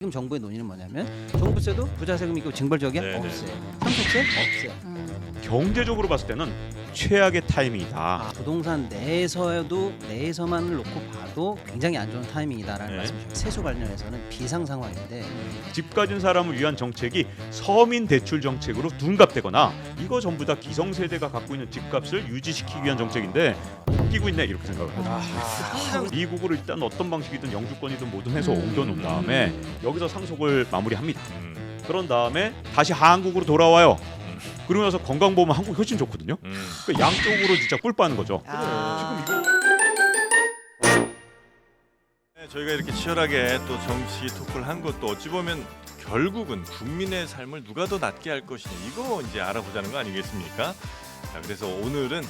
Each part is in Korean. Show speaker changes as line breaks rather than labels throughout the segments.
지금 정부의 논의는 뭐냐면 종부세도 부자 세금이 있고 징벌적이야?
네네.
없어요. 상속세? 없어요.
경제적으로 봤을 때는 최악의 타이밍이다.
부동산 내에서만을 놓고 봐도 굉장히 안 좋은 타이밍이다라는
네.
말씀이죠. 세수 관련해서는 비상 상황인데
집 가진 사람을 위한 정책이 서민 대출 정책으로 둔갑되거나 이거 전부 다 기성세대가 갖고 있는 집값을 유지시키기 위한 정책인데 웃기고 있네 이렇게 생각을 해요. 미국으로 일단 어떤 방식이든 영주권이든 뭐든 해서 옮겨놓은 다음에 여기서 상속을 마무리합니다. 그런 다음에 다시 한국으로 돌아와요. 그러고 나서 건강보험은 한국이 훨씬 좋거든요. 그러니까 양쪽으로 진짜 꿀 빠는 거죠. 지금 이거
네, 저희가 이렇게 치열하게 또 정치 토크를 한 것도 어찌 보면 결국은 국민의 삶을 누가 더 낫게 할 것이냐 이거 이제 알아보자는 거 아니겠습니까? 자, 그래서 오늘은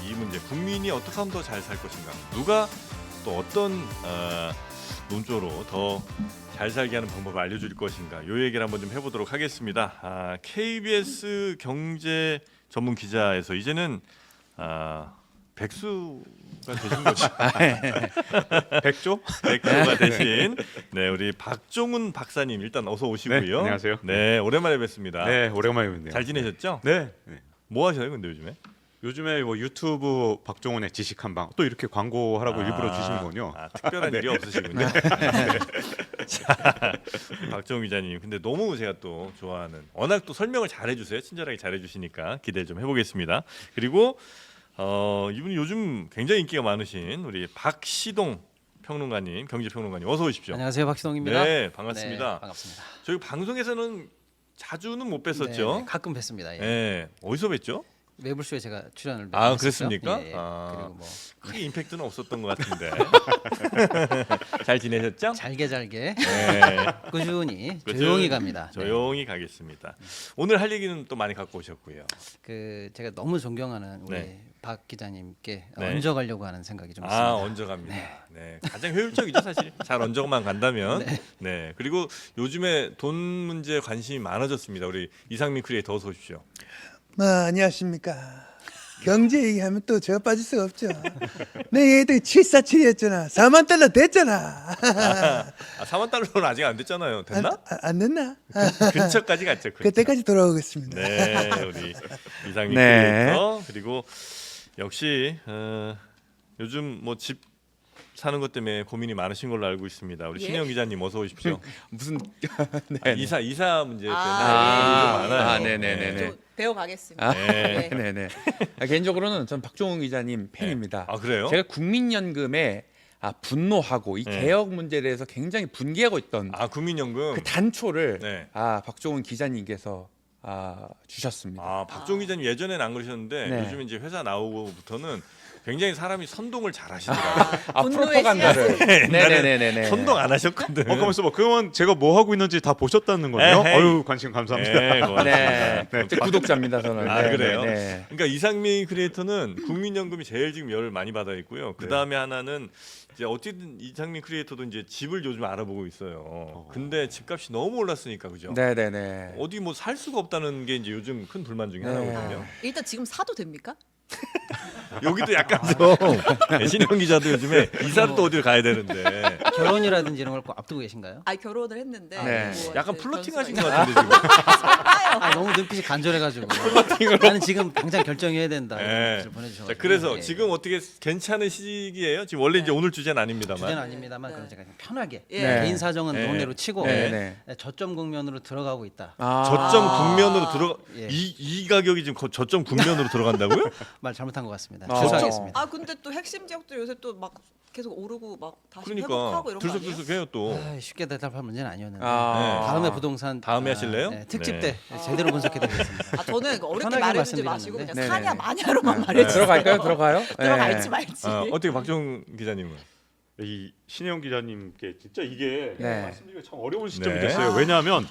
이 문제 국민이 어떻게 하면 더 잘 살 것인가 누가 또 어떤 논조로 더 잘 살게 하는 방법을 알려줄 것인가 요 얘기를 한번 좀 해보도록 하겠습니다. KBS 경제 전문 기자에서 이제는 백수가 되신 거죠.
백조?
백조가 대신 네 우리 박종훈 박사님 일단 어서 오시고요.
네, 안녕하세요.
네 오랜만에 뵙습니다.
네 오랜만에 뵙네요.
잘 지내셨죠?
네.
뭐 하셔요 근데 요즘에?
요즘에 뭐 유튜브 박종훈의 지식한방 또 이렇게 광고하라고 일부러 주시는군요.
특별한
네.
일이 없으시군요. 자, 박정우 기자님, 근데 너무 제가 또 좋아하는 워낙 또 설명을 잘해주세요. 친절하게 잘해주시니까 기대 좀 해보겠습니다. 그리고 이분이 요즘 굉장히 인기가 많으신 우리 박시동 평론가님, 경제평론가님 어서 오십시오.
안녕하세요, 박시동입니다.
네, 반갑습니다.
네, 반갑습니다.
저희 방송에서는 자주는 못 뵀었죠.
네, 가끔 뵀습니다. 예.
네, 어디서 뵀죠?
매불쇼에 제가 출연을
아,
했었죠.
그랬습니까?
예, 예.
아.
그리고 뭐
크게 임팩트는 없었던 것 같은데. 잘 지내셨죠?
잘게
네.
꾸준히
그렇죠.
조용히 갑니다. 네.
조용히 가겠습니다. 오늘 할 얘기는 또 많이 갖고 오셨고요.
그 제가 너무 존경하는 우리
네.
박 기자님께
네.
얹어가려고 하는 생각이 좀 있습니다.
얹어갑니다. 네. 가장 효율적이죠 사실. 잘 얹어만 간다면. 네. 그리고 요즘에 돈 문제에 관심이 많아졌습니다. 우리 이상민 크리에이터 어서 오십시오.
안녕하십니까. 경제 얘기하면 또 제가 빠질 수가 없죠. 내 얘도 747이었잖아. 4만 달러 됐잖아.
4만 달러는 아직 안 됐잖아요. 됐나?
안 됐나?
근처까지 갔죠. 근처.
그때까지 돌아오겠습니다.
네, 우리 이상민
네.
크리에이터 그리고 역시 요즘 뭐 집 사는 것 때문에 고민이 많으신 걸로 알고 있습니다. 우리
예?
신영 기자님 어서 오십시오.
무슨
이사 문제 때문에
아,
고민이 좀 많아요.
네네네네.
좀 배워가겠습니다.
네.
네네. 개인적으로는 전 박종훈 기자님 팬입니다.
아 그래요?
제가 국민연금에 분노하고 이
네.
개혁 문제에 대해서 굉장히 분개하고 있던
국민연금.
그 단초를
네.
박종훈 기자님께서 주셨습니다.
박종 기자님 예전에는 안 그러셨는데
네.
요즘 이제 회사 나오고부터는 굉장히 사람이 선동을 잘 하시더라고요.
분노의
프로파간다를. 네네네네.
선동 안 하셨거든.
가만있어 봐. 그러면 제가 뭐 하고 있는지 다 보셨다는 거네요.
에헤이.
어유 관심 감사합니다.
네, 고맙습니다.
네. 제 구독자입니다 저는.
그래요?
네.
그러니까 이상민 크리에이터는 국민연금이 제일 지금 열을 많이 받아 있고요. 그 다음에 하나는 이제 어쨌든 이상민 크리에이터도 이제 집을 요즘 알아보고 있어요. 근데 집값이 너무 올랐으니까 그죠?
네네네.
어디 뭐 살 수가 없다는 게 이제 요즘 큰 불만 중에 하나거든요.
일단 지금 사도 됩니까?
여기도 약간 좀 신영 기자도 요즘에 이사를 또 어디를 가야 되는데
결혼이라든지 이런 걸 꼭 앞두고 계신가요?
결혼을 했는데
네.
뭐
약간
이제
플러팅 하신
변수가
것 같은데 지금.
너무 눈빛이 간절해가지고 나는 지금 당장 결정해야 된다.
네.
이런 메시지를 보내주셔가지고.
자, 그래서
예.
지금 어떻게 괜찮은 시기예요? 지금 원래 이제 오늘 주제는 아닙니다만.
주제는 아닙니다만 그럼 제가 그냥 편하게
예.
개인 사정은
네.
논외로 치고
네.
저점 국면으로 들어가고 있다.
저점 국면으로 들어가
예.
이 가격이 지금 저점 국면으로 들어간다고요?
말 잘못한 것 같습니다.
아.
죄송하겠습니다.
근데 또 핵심 지역들 요새 또 막 계속 오르고 막 다시
그러니까
회복하고 이런 거 아니에요?
들썩들썩해요 또.
쉽게 대답할 문제는 아니었는데
네.
다음에 부동산
다음에 하실래요?
특집
네.
때 제대로 분석해드리겠습니다.
저는 어렵게
편하게
말해주지 마시고
말씀드렸는데.
그냥 사냐
네네.
마냐로만 말해주세요.
들어가요?
들어갈지 말지.
어떻게 박정 기자님은?
이 신영 기자님께 진짜 이게
네.
말씀드리기가 참 어려운 시점이
네.
됐어요. 왜냐하면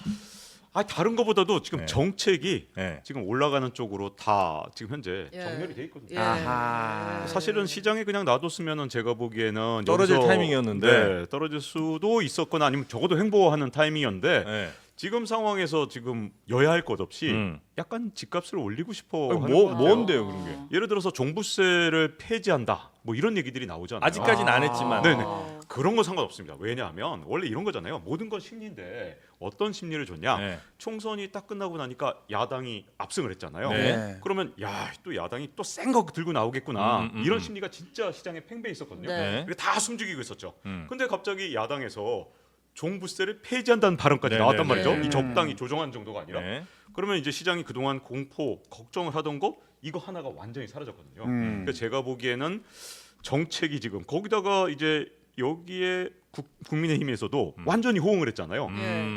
다른 것보다도 지금
네.
정책이
네.
지금 올라가는 쪽으로 다 지금 현재
예.
정렬이 돼 있거든요.
예.
아하.
사실은 시장에 그냥 놔뒀으면은 제가 보기에는
떨어질
여기서,
타이밍이었는데.
네, 떨어질 수도 있었거나 아니면 적어도 횡보하는 타이밍이었는데
네.
지금 상황에서 지금 여야 할 것 없이
음.
약간 집값을 올리고 싶어
아니,
하는 것 같아요.
뭔데요 그런 게?
예를 들어서 종부세를 폐지한다 뭐 이런 얘기들이 나오잖아요.
아직까지는 안 했지만.
네네. 그런 건 상관없습니다. 왜냐하면 원래 이런 거잖아요. 모든 건 심리인데 어떤 심리를 줬냐?
네.
총선이 딱 끝나고 나니까 야당이 압승을 했잖아요.
네.
그러면 야, 또 야당이 또 센 거 들고 나오겠구나.
음.
이런 심리가 진짜 시장에 팽배해 있었거든요.
네.
그게 다 숨죽이고 있었죠.
음.
근데 갑자기 야당에서 종부세를 폐지한다는 발언까지
네,
나왔단
네,
말이죠.
네.
이 적당히 조정한 정도가 아니라.
네.
그러면 이제 시장이 그동안 공포, 걱정을 하던 거 이거 하나가 완전히 사라졌거든요. 그러니까 제가 보기에는 정책이 지금 거기다가 이제 여기에 국민의힘에서도 완전히 호응을 했잖아요.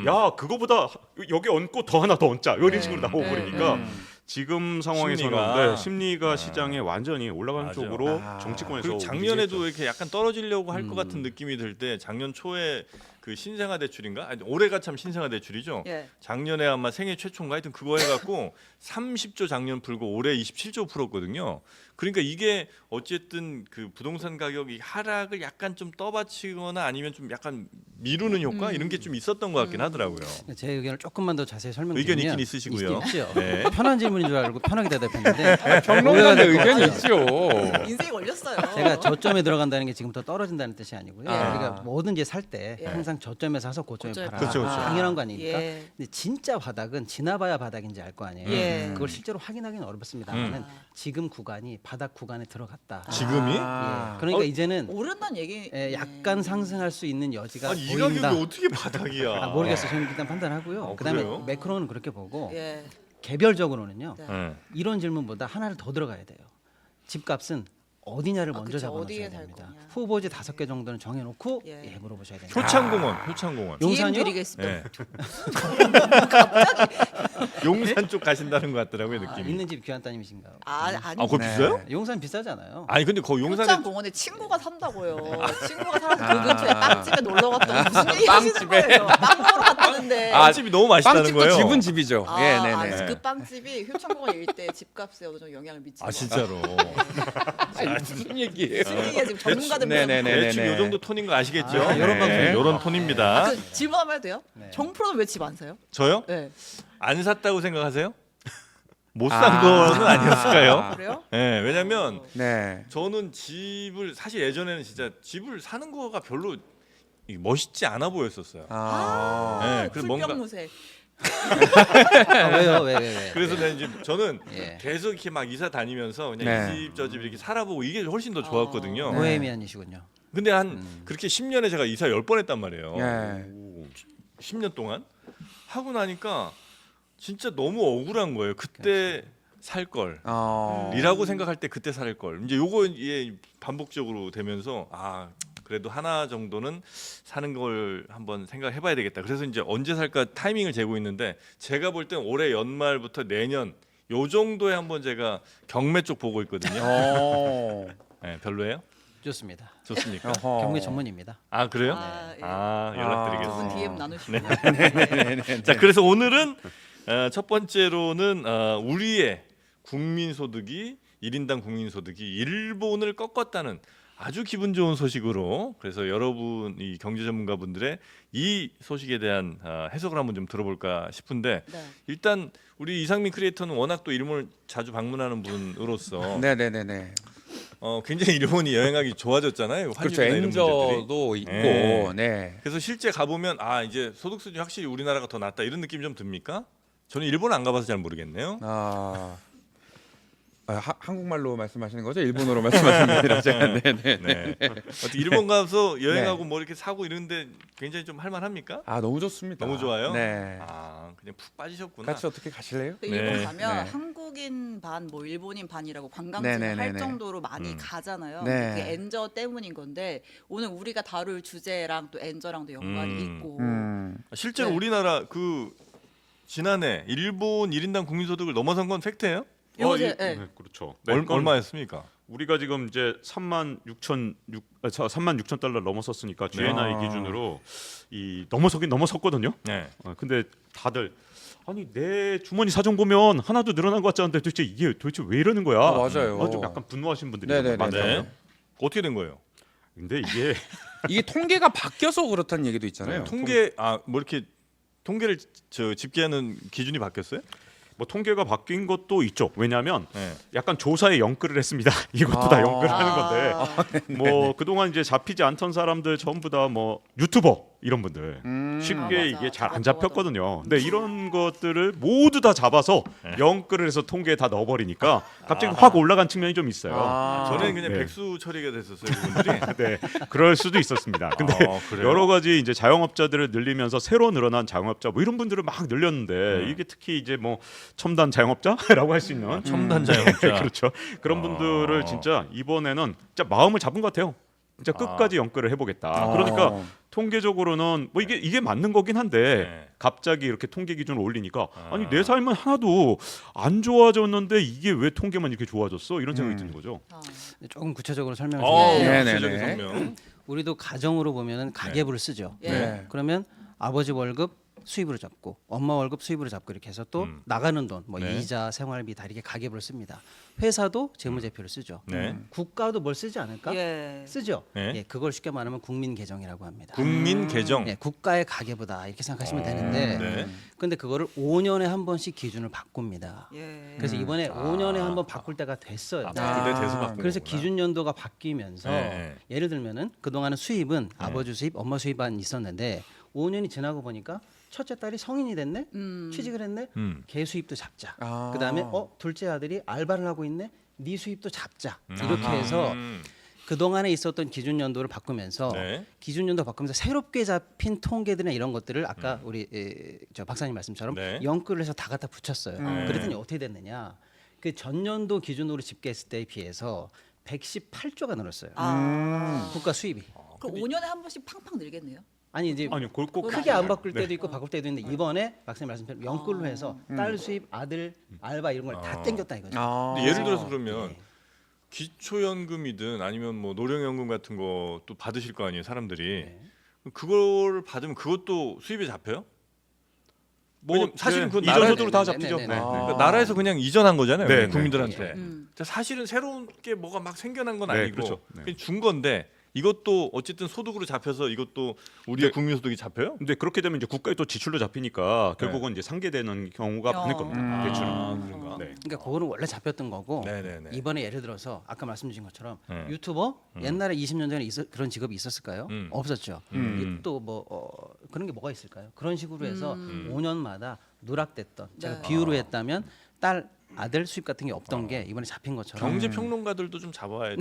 야, 그거보다 여기 얹고 더 하나 더 얹자 이런
네.
식으로 나오고
네.
그러니까
네.
지금 상황에서는
심리가.
심리가 시장에 완전히 올라가는
맞아.
쪽으로 정치권에서
그리고 작년에도
움직였죠.
이렇게 약간 떨어지려고 할 것 같은 느낌이 들 때 작년 초에 그 신생아 대출인가? 아니, 올해가 참 신생아 대출이죠.
예.
작년에 아마 생애 최초인가 하여튼 그거 해갖고 30조 작년 풀고 올해 27조 풀었거든요. 그러니까 이게 어쨌든 그 부동산 가격이 하락을 약간 좀 떠받치거나 아니면 좀 약간 미루는 효과 이런 게 좀 있었던 것 같긴 하더라고요.
제 의견을 조금만 더 자세히
의견
설명드리면
있긴 있으시고요.
있죠.
네.
편한 질문인 줄 알고 편하게 대답했는데
평론가의 의견이 있죠.
인생이 걸렸어요.
제가 저점에 들어간다는 게 지금부터 떨어진다는 뜻이 아니고요.
아.
우리가 뭐든지 살 때
예.
항상 저점에 사서 고점에
고점에
팔아.
그렇죠, 그렇죠.
당연한 거 아닙니까?
예.
근데 진짜 바닥은 지나봐야 바닥인지 알 거 아니에요.
예.
그걸 실제로 확인하기는 어렵습니다만 지금 구간이 바닥 구간에 들어갔다.
지금이?
예. 그러니까 이제는
오른다는 얘기.
약간 상승할 수 있는 여지가
아니 이
보인다.
가격이 어떻게 바닥이야?
아, 모르겠어요. 저는 일단 판단하고요. 그다음에
그래요?
매크로는 그렇게 보고
예.
개별적으로는요.
네.
네.
이런 질문보다 하나를 더 들어가야 돼요. 집값은 어디냐를 먼저
그쵸.
잡아놓으셔야
어디에 살
됩니다.
거냐.
후보지 5개 정도는 정해놓고
예.
물어보셔야 됩니다.
효창공원, 효창공원.
용산이요?
DM 드리겠습니다.
네. 용산 쪽 가신다는 것 같더라고요 느낌이.
있는 집 귀한 따님이신가요?
아니.
아, 그거 비싸요?
용산 비싸잖아요.
아니 근데 거 용산에
용산공원에 친구가 산다고요. 친구가 살아서 그 근처에 빵집에 놀러 갔다고 무슨 얘기 하시는
빵집에?
거예요. 빵 먹으러 갔다는데.
빵집이 너무 맛있다는
빵집도
거예요.
집은 집이죠.
아,
예, 네네.
아, 그 빵집이 효창공원 일대 집값에 어느 정도 영향을 미치는
아 진짜로.
아니, 무슨 얘기예요?
무슨 얘기야 지금 전문가들
네네네.
대충 요 정도 톤인 거 아시겠죠?
아,
이런 방송 이런 톤입니다.
그 질문 한번 해도 돼요?
네.
정프로는 왜 집 안 사요?
저요?
네.
안 샀다고 생각하세요? 못 산 거는 아니었을까요?
그래요?
네, 왜냐면
네.
저는 집을 사실 예전에는 진짜 집을 사는 거가 별로 멋있지 않아 보였었어요. 네, 그래서 뭔가
풀병무새.
왜요? 왜?
그래서 내가 이제 저는
예.
계속 이렇게 막 이사 다니면서 그냥
네.
이 집 저 집 이렇게 살아보고 이게 훨씬 더 좋았거든요.
보헤미안이시군요.
근데 한 그렇게 10년에 제가 이사 10번 했단 말이에요.
네.
10년 동안 하고 나니까 진짜 너무 억울한 거예요. 그때 살 걸. 이라고 생각할 때 그때 살 걸. 이제 요거 예 반복적으로 되면서 아 그래도 하나 정도는 사는 걸 한번 생각해 봐야 되겠다. 그래서 이제 언제 살까 타이밍을 재고 있는데 제가 볼 땐 올해 연말부터 내년 요 정도에 한번 제가 경매 쪽 보고 있거든요. 네, 별로예요?
좋습니다.
좋습니까?
경매 전문입니다.
아 그래요?
아, 예.
연락드리겠습니다.
두분 DM 나누시고.
자 그래서 오늘은 첫 번째로는 우리의 국민소득이 1인당 국민소득이 일본을 꺾었다는 아주 기분 좋은 소식으로 그래서 여러분 이 경제 전문가분들의 이 소식에 대한 해석을 한번 좀 들어볼까 싶은데
네.
일단 우리 이상민 크리에이터는 워낙 또 일본을 자주 방문하는 분으로서
네네네네.
굉장히 일본이 여행하기 좋아졌잖아요.
그렇죠.
환율이나 이런 문제들이.
엔저도 있고,
네.
네.
그래서 실제 가보면 아 이제 소득 수준이 확실히 우리나라가 더 낫다 이런 느낌 좀 듭니까? 저는 일본 안 가봐서 잘 모르겠네요.
한국말로 말씀하시는 거죠? 일본어로 말씀하시는 게 아니라 제가 네네.
네. 어떻게 일본 가서 여행하고 뭐 이렇게 사고 이런데 굉장히 좀 할만합니까?
아 너무 좋습니다.
너무 좋아요?
네.
아 그냥 푹 빠지셨구나.
같이 어떻게 가실래요?
그 일본
네.
가면
네.
한국인 반, 뭐 일본인 반이라고 관광지를
네네네네.
할 정도로 많이 가잖아요.
네.
그게 엔저 때문인 건데 오늘 우리가 다룰 주제랑 또 엔저랑도 연관이 있고.
실제로
네.
우리나라 그 지난해 일본 1인당 국민소득을 넘어선 건 팩트예요?
요새
네,
네.
그렇죠.
얼마였습니까?
우리가 지금 이제 36,000 달러 넘었었으니까 GNI 기준으로 이 넘었었거든요.
네.
근데 다들 아니 내 주머니 사정 보면 하나도 늘어난 것 같지 않은데 도대체 이게 도대체 왜 이러는 거야?
맞아요.
좀 약간 분노하신 분들이
네네네.
많잖아요.
네. 어떻게 된 거예요?
근데 이게
이게 통계가 바뀌어서 그렇다는 얘기도 있잖아요.
통계 뭐 이렇게 통계를 집계하는 기준이 바뀌었어요?
뭐 통계가 바뀐 것도 있죠. 왜냐하면
네.
약간 조사에 영끌을 했습니다. 이것도 다 영끌을 하는
아.
건데 뭐 그동안 이제 잡히지 않던 사람들 전부 다 뭐 유튜버 이런 분들 쉽게
아, 맞아.
이게 잘 안
잡았다고
잡혔거든요. 근데 이런 것들을 모두 다 잡아서 영끌을 해서 통계에 다 넣어버리니까 갑자기 확 올라간 측면이 좀 있어요.
저는 그냥
네.
백수 처리가 됐었어요, 그분들이.
네, 그럴 수도 있었습니다. 근데
그래요?
여러 가지 이제 자영업자들을 늘리면서 새로 늘어난 자영업자 뭐 이런 분들을 막 늘렸는데 이게 특히 이제 뭐 첨단 자영업자라고 할 수 있는
첨단 자영업자.
그렇죠. 그런 분들을 진짜 이번에는 진짜 마음을 잡은 것 같아요. 진짜 끝까지 영끌을 해보겠다. 그러니까 통계적으로는 뭐 이게 맞는 거긴 한데
네.
갑자기 이렇게 통계 기준을 올리니까 아니 내 삶은 하나도 안 좋아졌는데 이게 왜 통계만 이렇게 좋아졌어? 이런 생각이 드는 거죠.
조금 구체적으로 설명을
어,
드리면
네네네.
구체적인 설명.
우리도 가정으로 보면은 가계부를 쓰죠.
예.
네.
그러면 아버지 월급 수입으로 잡고 엄마 월급 수입으로 잡고 이렇게 해서 또 나가는 돈, 뭐
네.
이자, 생활비 다 이렇게 가계부를 씁니다. 회사도 재무제표를 쓰죠.
네.
국가도 뭘 쓰지 않을까?
예.
쓰죠.
네.
예, 그걸 쉽게 말하면 국민 계정이라고 합니다.
국민 계정.
예, 국가의 가계부다 이렇게 생각하시면 되는데,
네.
근데 그거를 5년에 한 번씩 기준을 바꿉니다.
예.
그래서 이번에 5년에 한 번 바꿀 때가 됐어요.
근데 대수 바꾼
그래서
거구나.
기준 연도가 바뀌면서
네.
예를 들면은 그 동안은 수입은 아버지 수입, 엄마 수입만 있었는데 5년이 지나고 보니까 첫째 딸이 성인이 됐네, 취직을 했네, 걔 수입도 잡자.
아.
그다음에 둘째 아들이 알바를 하고 있네, 네 수입도 잡자. 이렇게 해서
음.
그 동안에 있었던 기준 연도를 바꾸면서
네.
기준 연도 바꾸면서 새롭게 잡힌 통계들이나 이런 것들을 아까 우리 저 박사님 말씀처럼
네.
영끌을 해서 다 갖다 붙였어요. 그랬더니 어떻게 됐느냐? 그 전년도 기준으로 집계했을 때에 비해서 118조가 늘었어요.
아.
국가 수입이.
그럼 5년에 한 번씩 팡팡 늘겠네요.
아니 이제
아니 꼭
크게 안 바꿀 때도 있고 바꿀 때도 있는데 이번에 박사님 말씀처럼 영끌로 해서 딸 수입, 아들 알바 이런 걸 다 땡겼다 이거죠.
근데 예를 들어서 그러면
네.
기초연금이든 아니면 뭐 노령연금 같은 거 또 받으실 거 아니에요, 사람들이.
네.
그걸 받으면 그것도 수입에 잡혀요? 뭐
왜냐면
사실은 그건
이전
나라,
소득으로 다
네,
잡히죠.
네, 네, 네.
그러니까 나라에서 그냥 이전한 거잖아요,
네, 네.
국민들한테.
네.
근데 사실은 새로운 게 뭐가 막 생겨난 건
네,
아니고
그렇죠. 네.
그냥 준 건데 이것도 어쨌든 소득으로 잡혀서 이것도 우리의
네.
국민소득이 잡혀요?
근데 그렇게 되면 이제 국가의 또 지출로 잡히니까 결국은 이제 상계되는 경우가 많을 겁니다. 대출은.
그런가?
네.
그러니까 그거는 원래 잡혔던 거고
네네네.
이번에 예를 들어서 아까 말씀주신 것처럼
네.
유튜버 옛날에 20년 전에 그런 직업이 있었을까요? 없었죠. 또 뭐 그런 게 뭐가 있을까요? 그런 식으로 해서 5년마다 누락됐던 제가
네.
비유로 했다면 딸 아들 수입 같은 게 없던 게 이번에 잡힌 것처럼
경제 평론가들도 좀 잡아야 돼.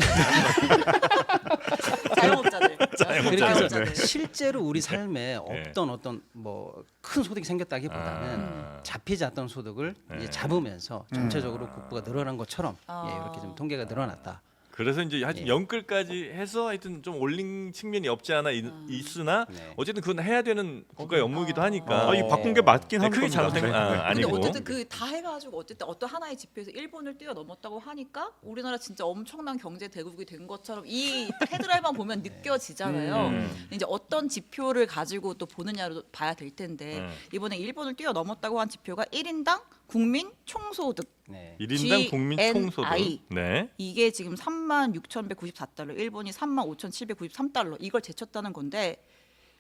자영업자들.
그렇게 해서
자영업자들.
실제로 우리 삶에 어떤 뭐 큰 소득이 생겼다기보다는 잡히지 않던 소득을 이제 잡으면서 전체적으로 국부가 늘어난 것처럼 이렇게 좀 통계가 늘어났다.
그래서 이제 하여튼
예.
영끌까지 해서 하여튼 좀 올린 측면이 없지 않아 있으나
네.
어쨌든 그건 해야 되는 국가의 업무이기도 하니까.
이 바꾼 게 맞긴
네,
합니다.
크게 잘못된 건
네.
근데
아니고.
어쨌든 그 다 해가지고 어쨌든 어떤 하나의 지표에서 일본을 뛰어넘었다고 하니까 우리나라 진짜 엄청난 경제 대국이 된 것처럼 이 헤드라인만 보면 느껴지잖아요. 이제 어떤 지표를 가지고 또 보느냐로 봐야 될 텐데 이번에 일본을 뛰어넘었다고 한 지표가 1인당 국민 총소득
네.
네.
1인당 국민 총소득.
GNI.
네.
이게 지금 36,194달러, 일본이 35,793달러 이걸 제쳤다는 건데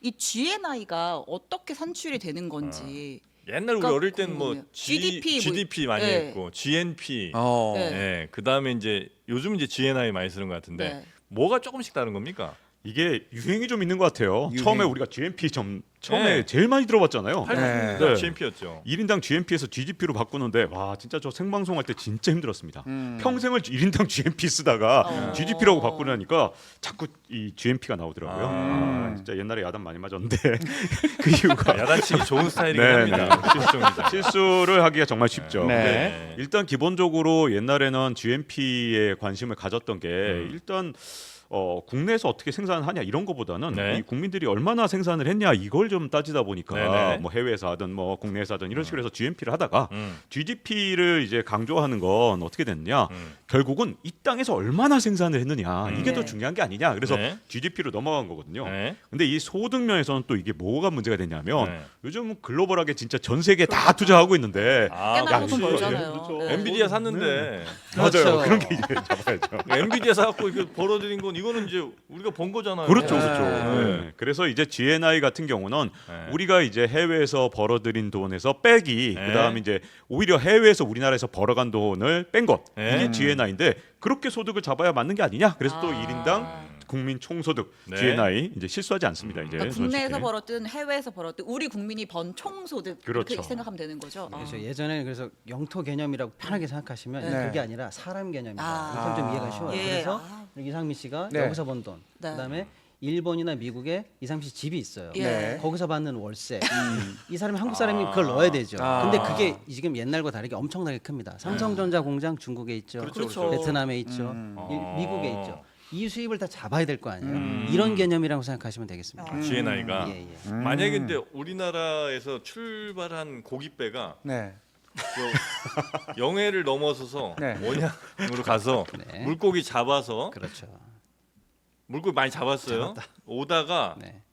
이 GNI가 어떻게 산출이 되는 건지
옛날 우리
그러니까
어릴 때는 뭐
궁금해요. GDP 뭐-
GDP 많이
네.
했고 GNP.
어.
네.
네. 그다음에 이제 요즘 이제 GNI 많이 쓰는 것 같은데
네.
뭐가 조금씩 다른 겁니까?
이게 유행이 좀 있는 것 같아요.
유행.
처음에 우리가 GNP 처음에
네.
제일 많이 들어봤잖아요.
80년대
네.
GNP였죠.
1인당 GNP에서 GDP로 바꾸는데 와 진짜 저 생방송 할 때 진짜 힘들었습니다. 평생을 1인당 GNP 쓰다가 GDP라고 바꾸려니까 자꾸 이 GNP가 나오더라고요. 아, 진짜 옛날에 야단 많이 맞았는데 그 이유가
야단치기 좋은 스타일이긴
네,
합니다. 실종이다.
실수를 하기가 정말 쉽죠.
네.
근데 일단 기본적으로 옛날에는 GNP에 관심을 가졌던 게 일단 국내에서 어떻게 생산하냐 이런 거보다는
네.
이 국민들이 얼마나 생산을 했냐 이걸 좀 따지다 보니까
네네.
뭐 해외에서 하든 뭐 국내에서 하든 이런 식으로 해서 GNP를 하다가
음.
GDP를 이제 강조하는 건 어떻게 됐느냐 결국은 이 땅에서 얼마나 생산을 했느냐 이게 더
네.
중요한 게 아니냐 그래서
네.
GDP로 넘어간 거거든요.
네.
근데 이 소득 면에서는 또 이게 뭐가 문제가 되냐면
네.
요즘 글로벌하게 진짜 전 세계 다 투자하고 있는데
아,
꽤나
역시.
돈 벌잖아요.
그렇죠.
네.
엔비디아 샀는데
맞아요.
그렇죠.
그런 게 이제 잡아야죠.
엔비디아 사갖고 이거 벌어들인 건 이거는 이제 우리가 본 거잖아요.
그렇죠,
네.
그렇죠. 네. 그래서 이제 GNI 같은 경우는
네.
우리가 이제 해외에서 벌어들인 돈에서 빼기,
네.
그다음에 이제 오히려 해외에서 우리나라에서 벌어간 돈을 뺀 것,
네.
이게 GNI인데 그렇게 소득을 잡아야 맞는 게 아니냐? 그래서 또
아.
1인당 국민 총소득
네.
GNI 이제 실수하지 않습니다. 이제
그러니까 국내에서
솔직히.
벌었든 해외에서 벌었든 우리 국민이 번 총소득
그렇죠.
이렇게 생각하면 되는 거죠.
그래서 예전에는 그래서 영토 개념이라고 편하게 생각하시면
네.
그게 아니라 사람 개념이다.
아.
이건 좀 이해가 쉬워요.
예.
그래서
아.
이상민 씨가
네.
여기서 번 돈,
네.
그다음에 일본이나 미국에 이상민 씨 집이 있어요.
예.
네.
거기서 받는 월세. 이 사람이 한국 사람이 그걸 넣어야 되죠.
아.
근데 그게 지금 옛날과 다르게 엄청나게 큽니다. 삼성전자 공장 중국에 있죠.
그렇죠.
베트남에 있죠.
아.
미국에 있죠. 이 수입을 다 잡아야 될 거 아니에요. 이런 개념이라고 생각하시면 되겠습니다.
GNI가
예, 예.
만약에 근데 우리나라에서 출발한 고깃배가
네.
영해를 넘어서서
네.
원양으로 가서
네.
물고기 잡아서
그렇죠.
물고기 많이 잡았어요. 오다가
네.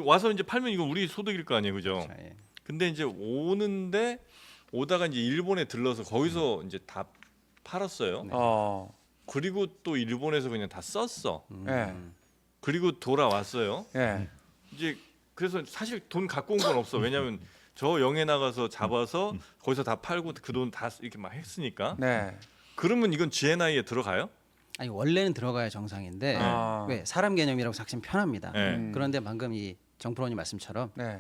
와서 이제 팔면 이거 우리 소득일 거 아니에요, 그죠?
자, 예.
근데 이제 오는데 오다가 이제 일본에 들러서 거기서 이제 다 팔았어요. 그리고 또 일본에서 그냥 다 썼어.
네.
그리고 돌아왔어요.
네.
이제 그래서 사실 돈 갖고 온 건 없어. 왜냐하면 저 영해 나가서 잡아서 거기서 다 팔고 그 돈 다 이렇게 막 했으니까.
네.
그러면 이건 GNI에 들어가요?
아니 원래는 들어가야 정상인데
아.
왜 사람 개념이라고 작심 편합니다.
네.
그런데 방금 이 정프로님 말씀처럼
네.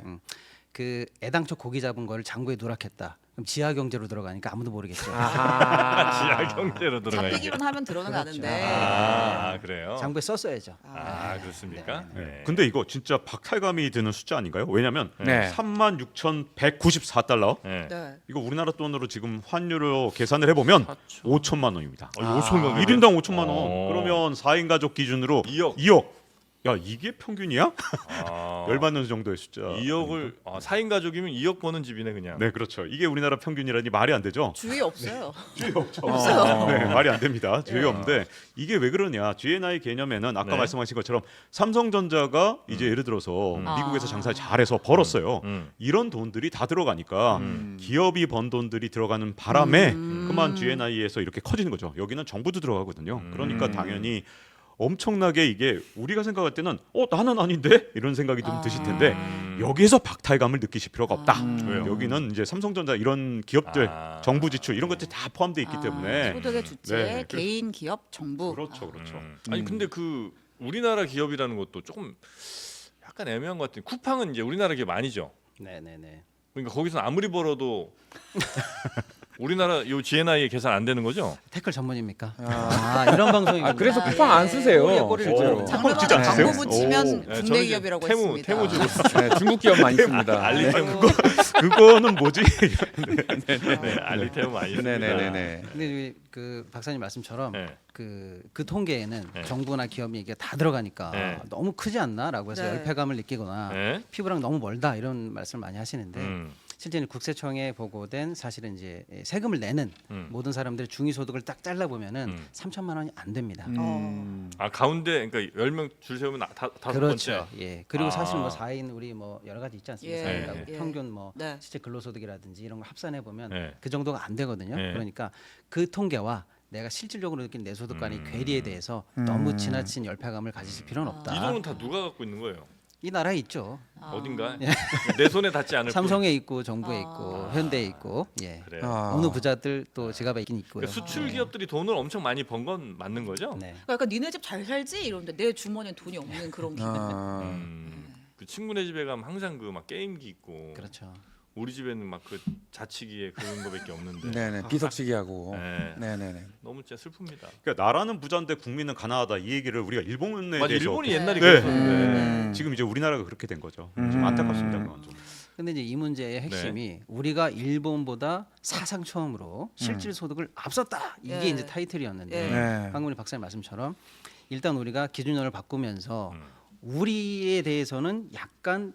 그 애당초 고기 잡은 거를 장고에 누락했다. 그럼 지하 경제로 들어가니까 아무도 모르겠죠.
지하 경제로 들어가 이게.
잡히기만 하면 들어가는데.
그렇죠.
아 그래요?
장고에 썼어야죠.
아 그렇습니까?
네,
네.
근데 이거 진짜 박탈감이 드는 숫자 아닌가요? 왜냐면
네.
36,194달러.
네.
네.
이거 우리나라 돈으로 지금 환율로 계산을 해보면 5천만 원입니다.
5천 원.
1인당 5천만 원.
어.
그러면 4인 가족 기준으로
2억.
2억. 야 이게 평균이야?
아,
열받는 정도의 숫자.
2억을 4인 가족이면 2억 버는 집이네 그냥.
네 그렇죠. 이게 우리나라 평균이라니 말이 안 되죠.
주위 없어요.
주의 없죠.
없어요.
네, 말이 안 됩니다. 주의 없는데 이게 왜 그러냐? GNI 개념에는 아까
네.
말씀하신 것처럼 삼성전자가 이제 예를 들어서 미국에서 장사를 잘해서 벌었어요. 이런 돈들이 다 들어가니까 기업이 번 돈들이 들어가는 바람에 그만 GNI에서 이렇게 커지는 거죠. 여기는 정부도 들어가거든요. 그러니까 당연히 엄청나게 이게 우리가 생각할 때는 나는 아닌데 이런 생각이 좀 드실 텐데 여기에서 박탈감을 느끼실 필요가 없다.
왜요?
여기는 이제 삼성전자 이런 기업들
아.
정부 지출 이런 것들이 다 포함되어 있기 때문에
소득의 주체,
네.
개인, 기업, 정부.
그렇죠, 그렇죠.
아니 근데 그 우리나라 기업이라는 것도 조금 약간 애매한 것 같아요. 쿠팡은 이제 우리나라 기업 아니죠.
네네네.
그러니까 거기서는 아무리 벌어도 우리나라 요 GNI에 계산 안 되는 거죠?
태클 전문입니까? 이런 방송이군요.
그래서 쿠팡 안 쓰세요.
꼬리를
실제로.
찔러.
진짜 안
장르만
쓰세요?
광고 붙이면
네,
국내
저는
기업이라고
테무
했습니다.
테무 주고
네, 중국 기업 많이 씁니다.
알리테무
그거는 뭐지?
네, 알리테무 많이 씁니다.
네네네네.
근데 그 박사님 말씀처럼
네.
그 통계에는
네.
정부나 기업이 이게 다 들어가니까
네.
너무 크지 않나라고 해서
네.
열패감을 느끼거나
네.
피부랑 너무 멀다 이런 말씀을 많이 하시는데
음.
실제는 국세청에 보고된 사실은 이제 세금을 내는 모든 사람들의 중위소득을 딱 잘라 보면은 3천만 원이 안 됩니다.
아 가운데 그러니까 10명 줄 세우면 다섯
그렇죠.
번째.
예. 그리고 사실 뭐
아.
4인 우리 뭐 여러 가지 있지 않습니까?
예,
사인하고
예.
평균 뭐
네.
실제 근로소득이라든지 이런 거 합산해 보면
네.
그 정도가 안 되거든요.
네.
그러니까 그 통계와 내가 실질적으로 느낀 내 소득 간의 괴리에 대해서 너무 지나친 열패감을 가지실 필요는 없다.
이 돈은 다 누가 갖고 있는 거예요?
이 나라에 있죠.
어딘가 내 손에 닿지 않을
삼성에 있고 정부에 있고 현대에 있고 예.
뿐. 그래요.
어느 부자들 또 지갑에 있긴 있고요.
그러니까 수출 기업들이 돈을 엄청 많이 번 건 맞는 거죠?
네.
그러니까 니네 집 잘 살지 이러는데 내 주머니에 돈이 없는 그런 기분.
그 친구네 집에 가면 항상 그 막 게임기 있고
그렇죠.
우리 집에는 막 그 자치기에 그런 거밖에 없는데
네네. 비석치기하고.
네.
네네네.
너무 진짜 슬픕니다.
그러니까 나라는 부자인데 국민은 가난하다 이 얘기를 우리가 일본에
맞아
대해서
일본이 옛날에
네.
그랬었는데
지금 이제 우리나라가 그렇게 된 거죠. 좀 안타깝습니다. 그건 좀.
근데 이제 이 문제의 핵심이 우리가 일본보다 사상 처음으로 실질 소득을 앞섰다. 이게
예.
이제 타이틀이었는데
예.
네.
황문희 박사님 말씀처럼 일단 우리가 기준연을 바꾸면서 우리에 대해서는 약간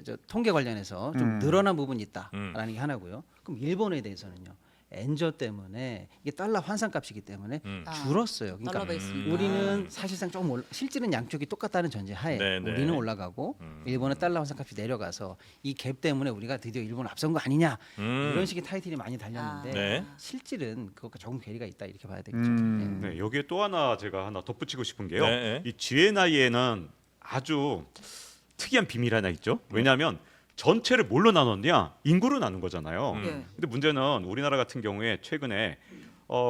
저 통계 관련해서 좀 늘어난 부분이 있다라는 게 하나고요. 그럼 일본에 대해서는요. 엔저 때문에 이게 달러 환산값이기 때문에
아,
줄었어요. 그러니까
달러 베이스니까.
우리는 사실상 조금 실질은 양쪽이 똑같다는 전제하에
네, 네.
우리는 올라가고 일본은 달러 환산값이 내려가서 이 갭 때문에 우리가 드디어 일본을 앞선 거 아니냐 이런 식의 타이틀이 많이 달렸는데
네.
실질은 그것과 조금 괴리가 있다 이렇게 봐야 되겠죠. 네.
네, 여기에 또 하나 제가 하나 덧붙이고 싶은 게요.
네.
이 GNI에는 아주 특이한 비밀 하나 있죠. 왜냐하면 전체를 뭘로 나눴냐? 인구로 나눈 거잖아요.
예.
근데 문제는 우리나라 같은 경우에 최근에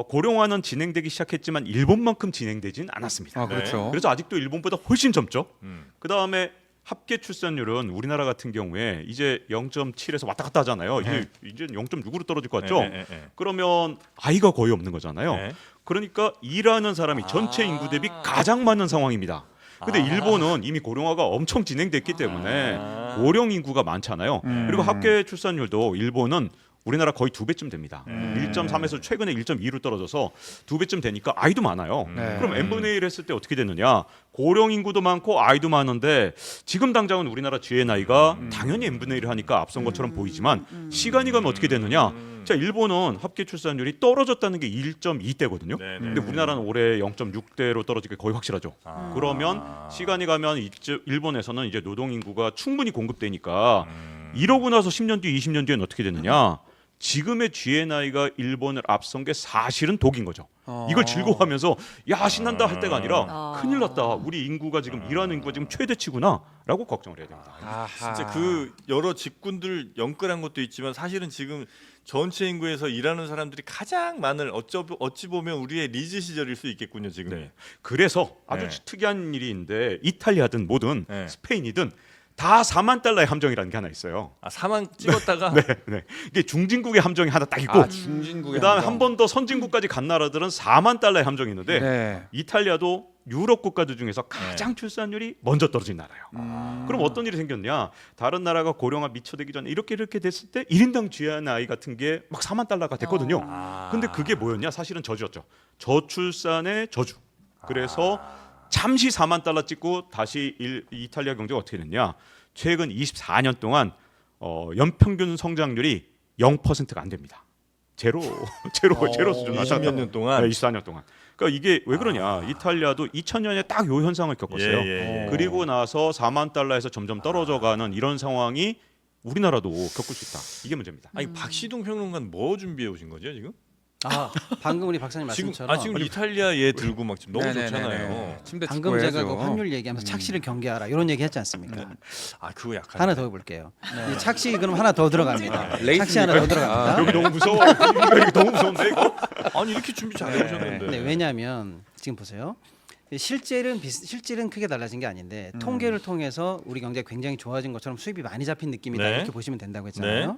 고령화는 진행되기 시작했지만 일본만큼 진행되진 않았습니다.
아 그렇죠.
그래서 아직도 일본보다 훨씬 젊죠.
음.
그 다음에 합계 출산율은 우리나라 같은 경우에 이제 0.7에서 왔다 갔다 하잖아요. 이제 0.6으로 떨어질 것 같죠.
네.
그러면 아이가 거의 없는 거잖아요.
네.
그러니까 일하는 사람이 전체 인구 대비 가장 많은 상황입니다. 근데 일본은 이미 고령화가 엄청 진행됐기 때문에 고령 인구가 많잖아요. 그리고 합계 출산율도 일본은 우리나라 거의 2배쯤 됩니다. 1.3에서 최근에 1.2로 떨어져서 2배쯤 되니까 아이도 많아요.
네.
그럼 n분의 1 했을 때 어떻게 되느냐? 고령 인구도 많고 아이도 많은데 지금 당장은 우리나라 GNI가 당연히 n분의 1을 하니까 앞선 것처럼 보이지만 시간이 가면 어떻게 되느냐? 자, 일본은 합계 출산율이 떨어졌다는 게 1.2대거든요.
네, 네.
근데 우리나라는 올해 0.6대로 떨어지게 거의 확실하죠. 그러면 시간이 가면 일본에서는 이제 노동 인구가 충분히 공급되니까 이러고 나서 10년 뒤, 20년 뒤엔 어떻게 되느냐? 지금의 GNI가 일본을 앞선 게 사실은 독인 거죠. 이걸 즐거워하면서 야 신난다 할 때가 아니라 큰일 났다. 우리 인구가 지금 일하는 인구가 지금 최대치구나라고 걱정을 해야 됩니다.
아하.
진짜 그 여러 직군들 연끌한 것도 있지만 사실은 지금 전체 인구에서 일하는 사람들이 가장 많을 어찌 보면 우리의 리즈 시절일 수 있겠군요 지금.
네. 그래서 아주
네.
특이한 일인데 이탈리아든 뭐든
네.
스페인이든 다 4만 달러의 함정이라는 게 하나 있어요.
아 사망 찍었다가
네. 이게 중진국의 함정이 하나 딱 있고
아 중진국의
그다음에
함정.
한 번 더 선진국까지 간 나라들은 4만 달러의 함정이 있는데
네.
이탈리아도 유럽 국가들 중에서 가장 출산율이 먼저 떨어진 나라예요. 그럼 어떤 일이 생겼냐? 다른 나라가 고령화 미쳐되기 전에 이렇게 됐을 때 1인당 GNI 같은 게 막 4만 달러가 됐거든요. 근데 그게 뭐였냐? 사실은 저주였죠. 저출산의 저주. 그래서 잠시 4만 달러 찍고 다시 이탈리아 경제가 어떻게 됐냐? 최근 24년 동안 연평균 성장률이 0%가 안 됩니다. 제로 수준
20몇 년 동안.
네, 24년 동안. 그러니까 이게 왜 그러냐? 이탈리아도 2000년에 딱 요 현상을 겪었어요.
예.
그리고 나서 4만 달러에서 점점 떨어져가는 이런 상황이 우리나라도 겪을 수 있다. 이게 문제입니다.
아니 박시동 평론가는 뭐 준비해 오신 거죠 지금?
아 방금 우리 박사님
지금
말씀처럼
지금 이탈리아 얘 들고 막 지금 너무
네네네네.
좋잖아요.
침대
방금
짚고
제가
해야죠.
그 환율 얘기하면서 착시를 경계하라 이런 얘기 했지 않습니까?
아 그거 약간
하나 더 해볼게요. 이 착시 그럼 하나 더 들어갑니다.
레이스입니까?
착시 하나 더 들어갑니다.
여기 너무 무서워. 이거 너무 무서운데 이거?
아니 이렇게 준비 잘 해오셨는데.
네, 왜냐하면 지금 보세요. 실질은 크게 달라진 게 아닌데 통계를 통해서 우리 경제가 굉장히 좋아진 것처럼 수입이 많이 잡힌 느낌이다
네.
이렇게 보시면 된다고 했잖아요.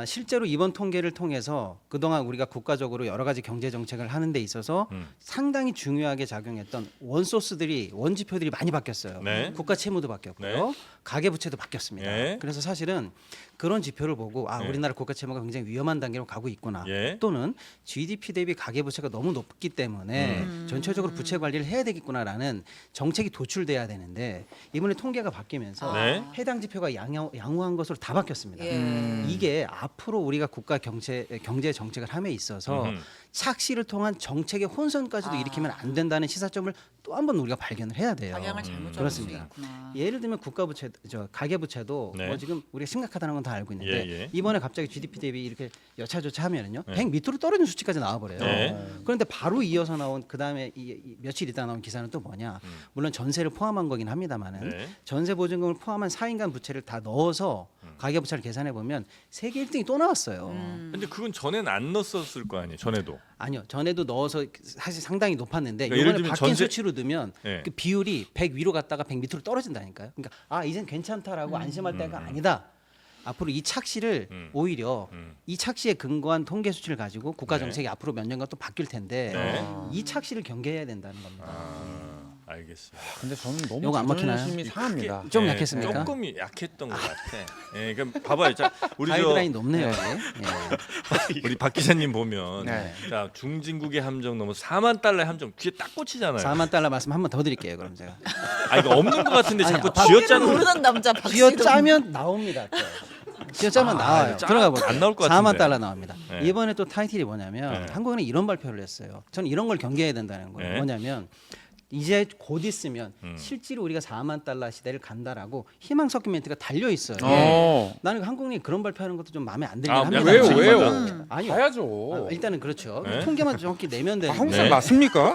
실제로 이번 통계를 통해서 그동안 우리가 국가적으로 여러 가지 경제 정책을 하는 데 있어서 상당히 중요하게 작용했던 원지표들이 많이 바뀌었어요.
네.
국가 채무도 바뀌었고요.
네.
가계 부채도 바뀌었습니다.
네.
그래서 사실은 그런 지표를 보고
네.
우리나라 국가 채무가 굉장히 위험한 단계로 가고 있구나.
예.
또는 GDP 대비 가계 부채가 너무 높기 때문에 전체적으로 부채 관리를 해야 되겠구나라는 정책이 도출돼야 되는데 이번에 통계가 바뀌면서
네.
해당 지표가 양호한 것으로 다 바뀌었습니다.
예.
이게 앞으로 우리가 국가 경제 정책을 함에 있어서 착시를 통한 정책의 혼선까지도 일으키면 안 된다는 시사점을 또 한 번 우리가 발견을 해야 돼요.
방향을 잘못 잡을 수
그렇습니다.
있구나.
예를 들면 국가 부채, 가계 부채도
네.
뭐 지금 우리가 심각하다는 건 다 알고 있는데
예.
이번에 갑자기 GDP 대비 이렇게 여차저차하면은요,
네.
100 밑으로 떨어지는 수치까지 나와버려요.
네.
그런데 바로 이어서 나온 그 다음에 며칠 있다 나온 기사는 또 뭐냐? 물론 전세를 포함한 거긴 합니다만은
네.
전세 보증금을 포함한 4인간 부채를 다 넣어서 가계 부채를 계산해 보면 세계 1등이 또 나왔어요.
근데 그건 전엔 안 넣었을 거 아니에요. 전에도.
아니요, 전에도 넣어서 사실 상당히 높았는데
그러니까 예를
이번에
들면
바뀐
전세-
수치로 넣으면
네.
그 비율이 100 위로 갔다가 100 밑으로 떨어진다니까요. 그러니까 이젠 괜찮다라고 안심할 때가 아니다. 앞으로 이 착시를 오히려 이 착시에 근거한 통계 수치를 가지고 국가
네.
정책이 앞으로 몇 년간 또 바뀔 텐데
네.
이 착시를 경계해야 된다는 겁니다.
알겠습니다.
근데 저는 너무
요거 안 막히나요?
자존심이 상합니다.
좀
예,
약했습니까?
조금 약했던 것 같아. 예, 그러니까 봐봐요. 자, 우리
가이드라인 높네요.
우리 박 기자님 보면
네.
자 중진국의 함정 넘어 4만 달러의 함정 귀에 딱 꽂히잖아요.
4만 달러 말씀 한 번 더 드릴게요. 그럼 제가
아 이거 없는 것 같은데 자꾸
아니야,
쥐어짜는
모르는 남자
쥐어
박시동.
짜면 나옵니다. 또. 진짜만 나와요.
짜-
들어가 보세요.
안 나올 것
4만
같은데.
달러 나옵니다.
네.
이번에 또 타이틀이 뭐냐면
네.
한국은행이 이런 발표를 했어요. 저는 이런 걸 경계해야 된다는 거예요.
네.
뭐냐면 이제 곧 있으면 실제로 우리가 4만 달러 시대를 간다라고 희망 섞인 멘트가 달려 있어요. 나는 한국은행이 그런 발표하는 것도 좀 마음에 안 들긴
아,
합니다.
왜요?
지금
왜요?
맞아?
아니요.
가야죠.
일단은 그렇죠.
네.
통계만 정확히 내면 되는데
한국
네.
사람 맞습니까?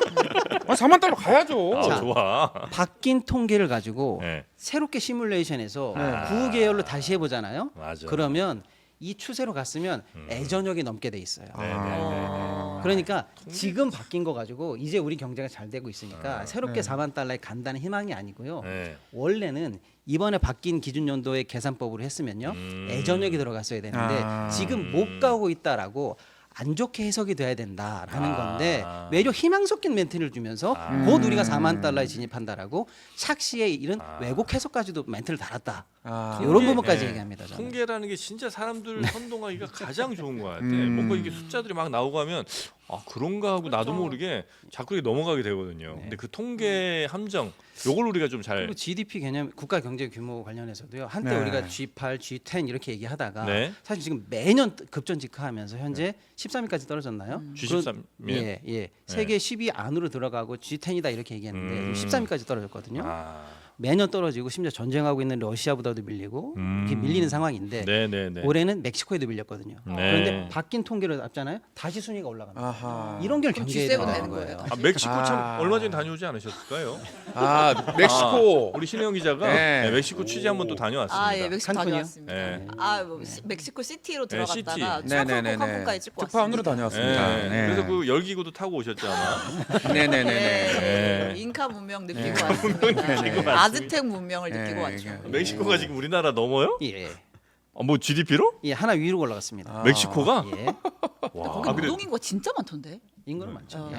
4만 달러 가야죠.
자,
좋아.
바뀐 통계를 가지고
네.
새롭게 시뮬레이션에서
네.
구호 계열로 다시 해보잖아요.
맞아.
그러면 이 추세로 갔으면 애저녁이 넘게 돼 있어요. 그러니까 지금 바뀐 거 가지고 이제 우리 경제가 잘 되고 있으니까 새롭게 4만 달러에 간다는 희망이 아니고요.
네.
원래는 이번에 바뀐 기준 연도의 계산법으로 했으면요 애저녁이 들어갔어야 되는데 지금 못 가고 있다라고 안 좋게 해석이 돼야 된다라는 건데 외려 희망 섞인 멘트를 주면서 곧 우리가 4만 달러에 진입한다라고 착시의 이런 왜곡 해석까지도 멘트를 달았다. 이런 부분까지
예.
얘기합니다. 저는.
통계라는 게 진짜 사람들 선동하기가 가장 좋은 것 같아. 뭔가 이게 숫자들이 막 나오고 하면 아 그런가 하고 나도 모르게 자꾸 이렇게 넘어가게 되거든요. 근데 그 통계 함정 요걸 우리가 좀 잘
그리고 GDP 개념, 국가 경제 규모 관련해서도요. 한때
네.
우리가 G8, G10 이렇게 얘기하다가
네.
사실 지금 매년 급전직하하면서 현재 13위까지 떨어졌나요?
G13
예, 예. 세계 10위 안으로 들어가고 G10이다 이렇게 얘기했는데 13위까지 떨어졌거든요. 매년 떨어지고 심지어 전쟁하고 있는 러시아보다도 밀리고 이렇게 밀리는 상황인데
네네네.
올해는 멕시코에도 밀렸거든요.
네.
그런데 바뀐 통계를 잡잖아요. 다시 순위가 올라갑니다.
아하.
이런 걸
그럼
경계해야
G7
되는
되는
거예요.
거예요.
아 멕시코 참 얼마 전에 다녀오지 않으셨을까요?
멕시코.
우리 신혜영 기자가
네.
네, 멕시코 취재 한번 또 다녀왔습니다.
아, 예, 멕시코
칸쿤이요?
다녀왔습니다.
네.
뭐 멕시코 시티로
네,
들어갔다가
시티.
트러플 칸쿤까지 찍고
특파원으로
왔습니다.
다녀왔습니다.
네.
네.
그래서 그 열기구도 타고 오셨잖아.
네네네네.
네. 잉카 문명 느끼고 왔습니다. 아즈텍 문명을 느끼고 왔죠.
멕시코가 지금 우리나라 넘어요?
예.
뭐 GDP로?
예, 하나 위로 올라갔습니다.
멕시코가?
예.
거기 노동인구가 진짜 많던데.
인구는 많죠. 예.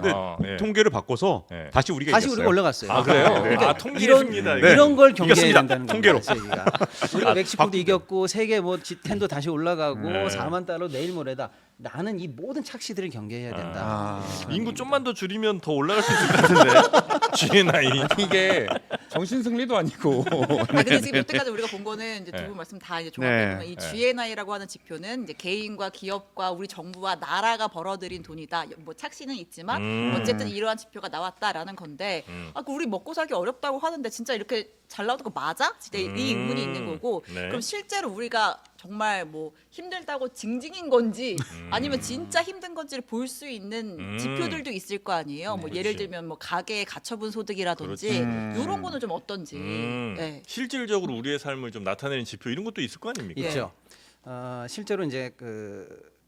근데
예.
통계를 바꿔서
네.
다시 우리가
다시
이겼어요.
우리가 올라갔어요.
아 그래요?
그러니까
아 통계입니다.
네.
이런 걸 경계해야
이겼습니다.
된다는
통계로.
겁니다. 우리가 멕시코도 이겼고 세계 뭐 G10도 다시 올라가고
네.
4만 달러 내일 모레다. 나는 이 모든 착시들을 경계해야 된다.
인구 좀만 더 줄이면 더 올라갈 수 있을 것 같은데. GNI.
이게 정신 승리도 아니고.
근데 지금 여태까지 우리가 본 거는 이제 두 분 말씀 다 이제 종합해보면
네.
이 GNI라고 하는 지표는 이제 개인과 기업과 우리 정부와 나라가 벌어들인 돈이다. 뭐 착시는 있지만 어쨌든 이러한 지표가 나왔다라는 건데 그 우리 먹고 살기 어렵다고 하는데 진짜 이렇게 잘 나오는 거 맞아? 진짜 이 의문이 있는 거고
네.
그럼 실제로 우리가 정말 뭐 힘들다고 징징인 건지 아니면 진짜 힘든 건지를 볼 수 있는 지표들도 있을 거 아니에요. 뭐 예를 들면 뭐 가계의 가처분 소득이라든지 이런 거는 좀 어떤지. 네.
실질적으로 우리의 삶을 좀 나타내는 지표 이런 것도 있을 거 아닙니까?
있죠. 실제로 이제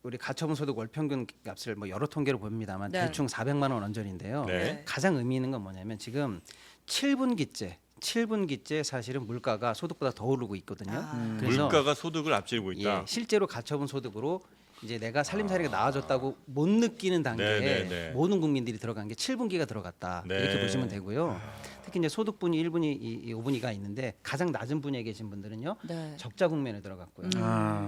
우리 가처분 소득 월평균 값을 뭐 여러 통계로 봅니다만
네.
대충 400만 원 언저리인데요.
네.
가장 의미 있는 건 뭐냐면 지금 7분기째 사실은 물가가 소득보다 더 오르고 있거든요. 그래서
물가가 소득을 앞지르고 있다.
예, 실제로 가처분 소득으로 이제 내가 살림살이가 나아졌다고 못 느끼는 단계에
네, 네, 네.
모든 국민들이 들어간 게 7분기가 들어갔다.
네.
이렇게 보시면 되고요. 특히 이제 소득분위 1분위, 5분위가 있는데 가장 낮은 분위에 계신 분들은요.
네.
적자 국면에 들어갔고요.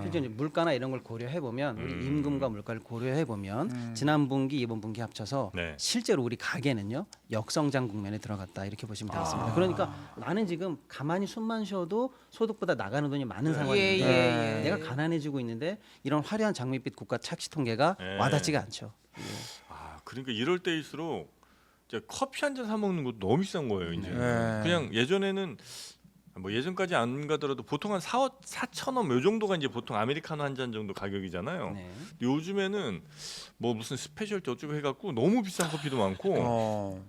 실제 이제 물가나 이런 걸 고려해 보면 우리 임금과 물가를 고려해 보면 지난 분기, 이번 분기 합쳐서
네.
실제로 우리 가계는요 역성장 국면에 들어갔다 이렇게 보시면 되겠습니다. 그러니까 나는 지금 가만히 숨만 쉬어도 소득보다 나가는 돈이 많은 상황인데
예.
내가 가난해지고 있는데 이런 화려한 장밋빛 국가 착시 통계가
네.
와닿지가 않죠.
그러니까 이럴 때일수록 이제 커피 한 잔 사 먹는 것도 너무 비싼 거예요. 이제
네.
그냥 예전에는 뭐 예전까지 안 가더라도 보통 한 4천 원 요 정도가 이제 보통 아메리카노 한 잔 정도 가격이잖아요.
네.
요즘에는 뭐 무슨 스페셜티 어쩌고 해갖고 너무 비싼 커피도 많고
어,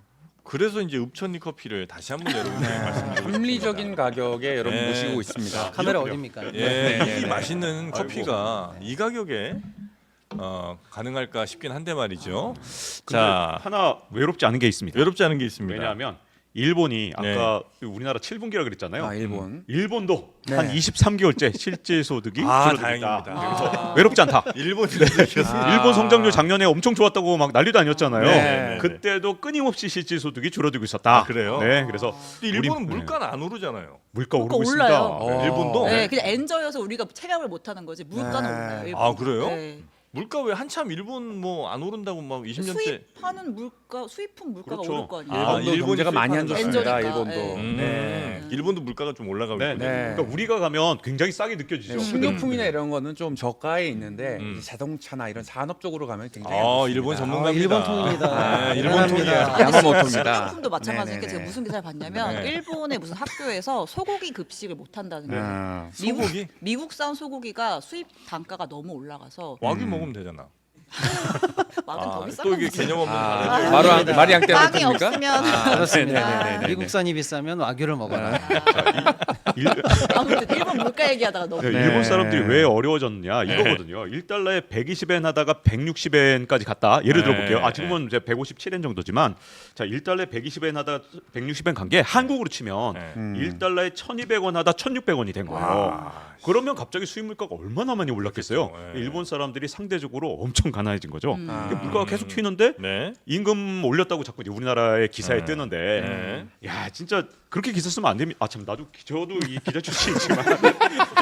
그래서 이제 읍천리 커피를 다시 한번 여러분께 말씀드리고
합리적인 가격에 여러분
네.
모시고 있습니다.
카메라
이렇게-
어딥니까?
예, 이
네.
맛있는 커피가 이 가격에 가능할까 싶긴 한데 말이죠.
근데
자,
하나 외롭지 않은 게 있습니다.
외롭지 않은 게 있습니다.
왜냐하면 일본이 아까 우리나라 7분기라 그랬잖아요.
일본.
일본도
네.
한 23개월째 실제 소득이 줄어들고 있다.
다행입니다.
그래서 외롭지 않다.
일본이 되셨어요.
일본 성장률 작년에 엄청 좋았다고 막 난리도 아니었잖아요.
네.
그때도 끊임없이 실질 소득이 줄어들고 있었다.
아, 그래요?
네, 그래서
일본은
우리-
물가는 안 오르잖아요.
물가 오르고
물가 올라요.
있습니다.
일본도?
네, 그냥 엔저여서 우리가 체감을 못 하는 거지. 물가는
네.
올라요. 일본.
아, 그래요?
네.
물가 왜 한참 일본 뭐 안 오른다고 막 20년째
수입하는 수입품 물가가
그렇죠.
오를 거 아니에요.
일본도
일본이
경제가 많이 안
수입하는
좋습니다.
거니까.
일본도.
네.
일본도 물가가 좀 올라가고
네,
있군요.
네. 그러니까 우리가 가면 굉장히 싸게 느껴지죠.
네, 식료품이나 이런 거는 좀 저가에 있는데
음.
이제 자동차나 이런 산업 쪽으로 가면 굉장히
아,
안 좋습니다.
일본 전문가입니다.
일본 통입니다.
일본
대단합니다.
통이야.
야마모토입니다.
식료품도 마찬가지니까
네네네.
제가 무슨 기사를 봤냐면
네.
일본의 무슨 학교에서 소고기 급식을 못 한다는 거예요.
아,
소고기
미국산 소고기가 수입 단가가 너무 올라가서
와규 먹으면 되잖아.
막은 더 비싼
또
거
이게 개념 없는
아,
말을
바로 말이 양 때문에
빵이
됩니까?
없으면
그렇습니다.
네네네네.
미국산이 비싸면 와규를 먹어라.
아무튼 일본 물가 얘기하다가 너무
네,
네.
일본 사람들이 왜 어려워졌냐 이거거든요. 1달러에 120엔 하다가 160엔까지 갔다. 예를 들어 볼게요. 아 지금은 이제 157엔 정도지만 자 1달러에 120엔 하다 160엔 간 게 한국으로 치면
네.
1달러에 1,200원 하다 1,600원이 된 거예요.
와.
그러면 갑자기 수입 물가가 얼마나 많이 올랐겠어요.
그렇죠. 네.
일본 사람들이 상대적으로 엄청 가난해진 거죠.
아.
물가가 계속 튀는데
네.
임금 올렸다고 자꾸 이제 우리나라의 기사에 뜨는데
네.
야 진짜 그렇게 기사 쓰면 안 됩니다. 아 참 나도 저도 이 기자 출신이지만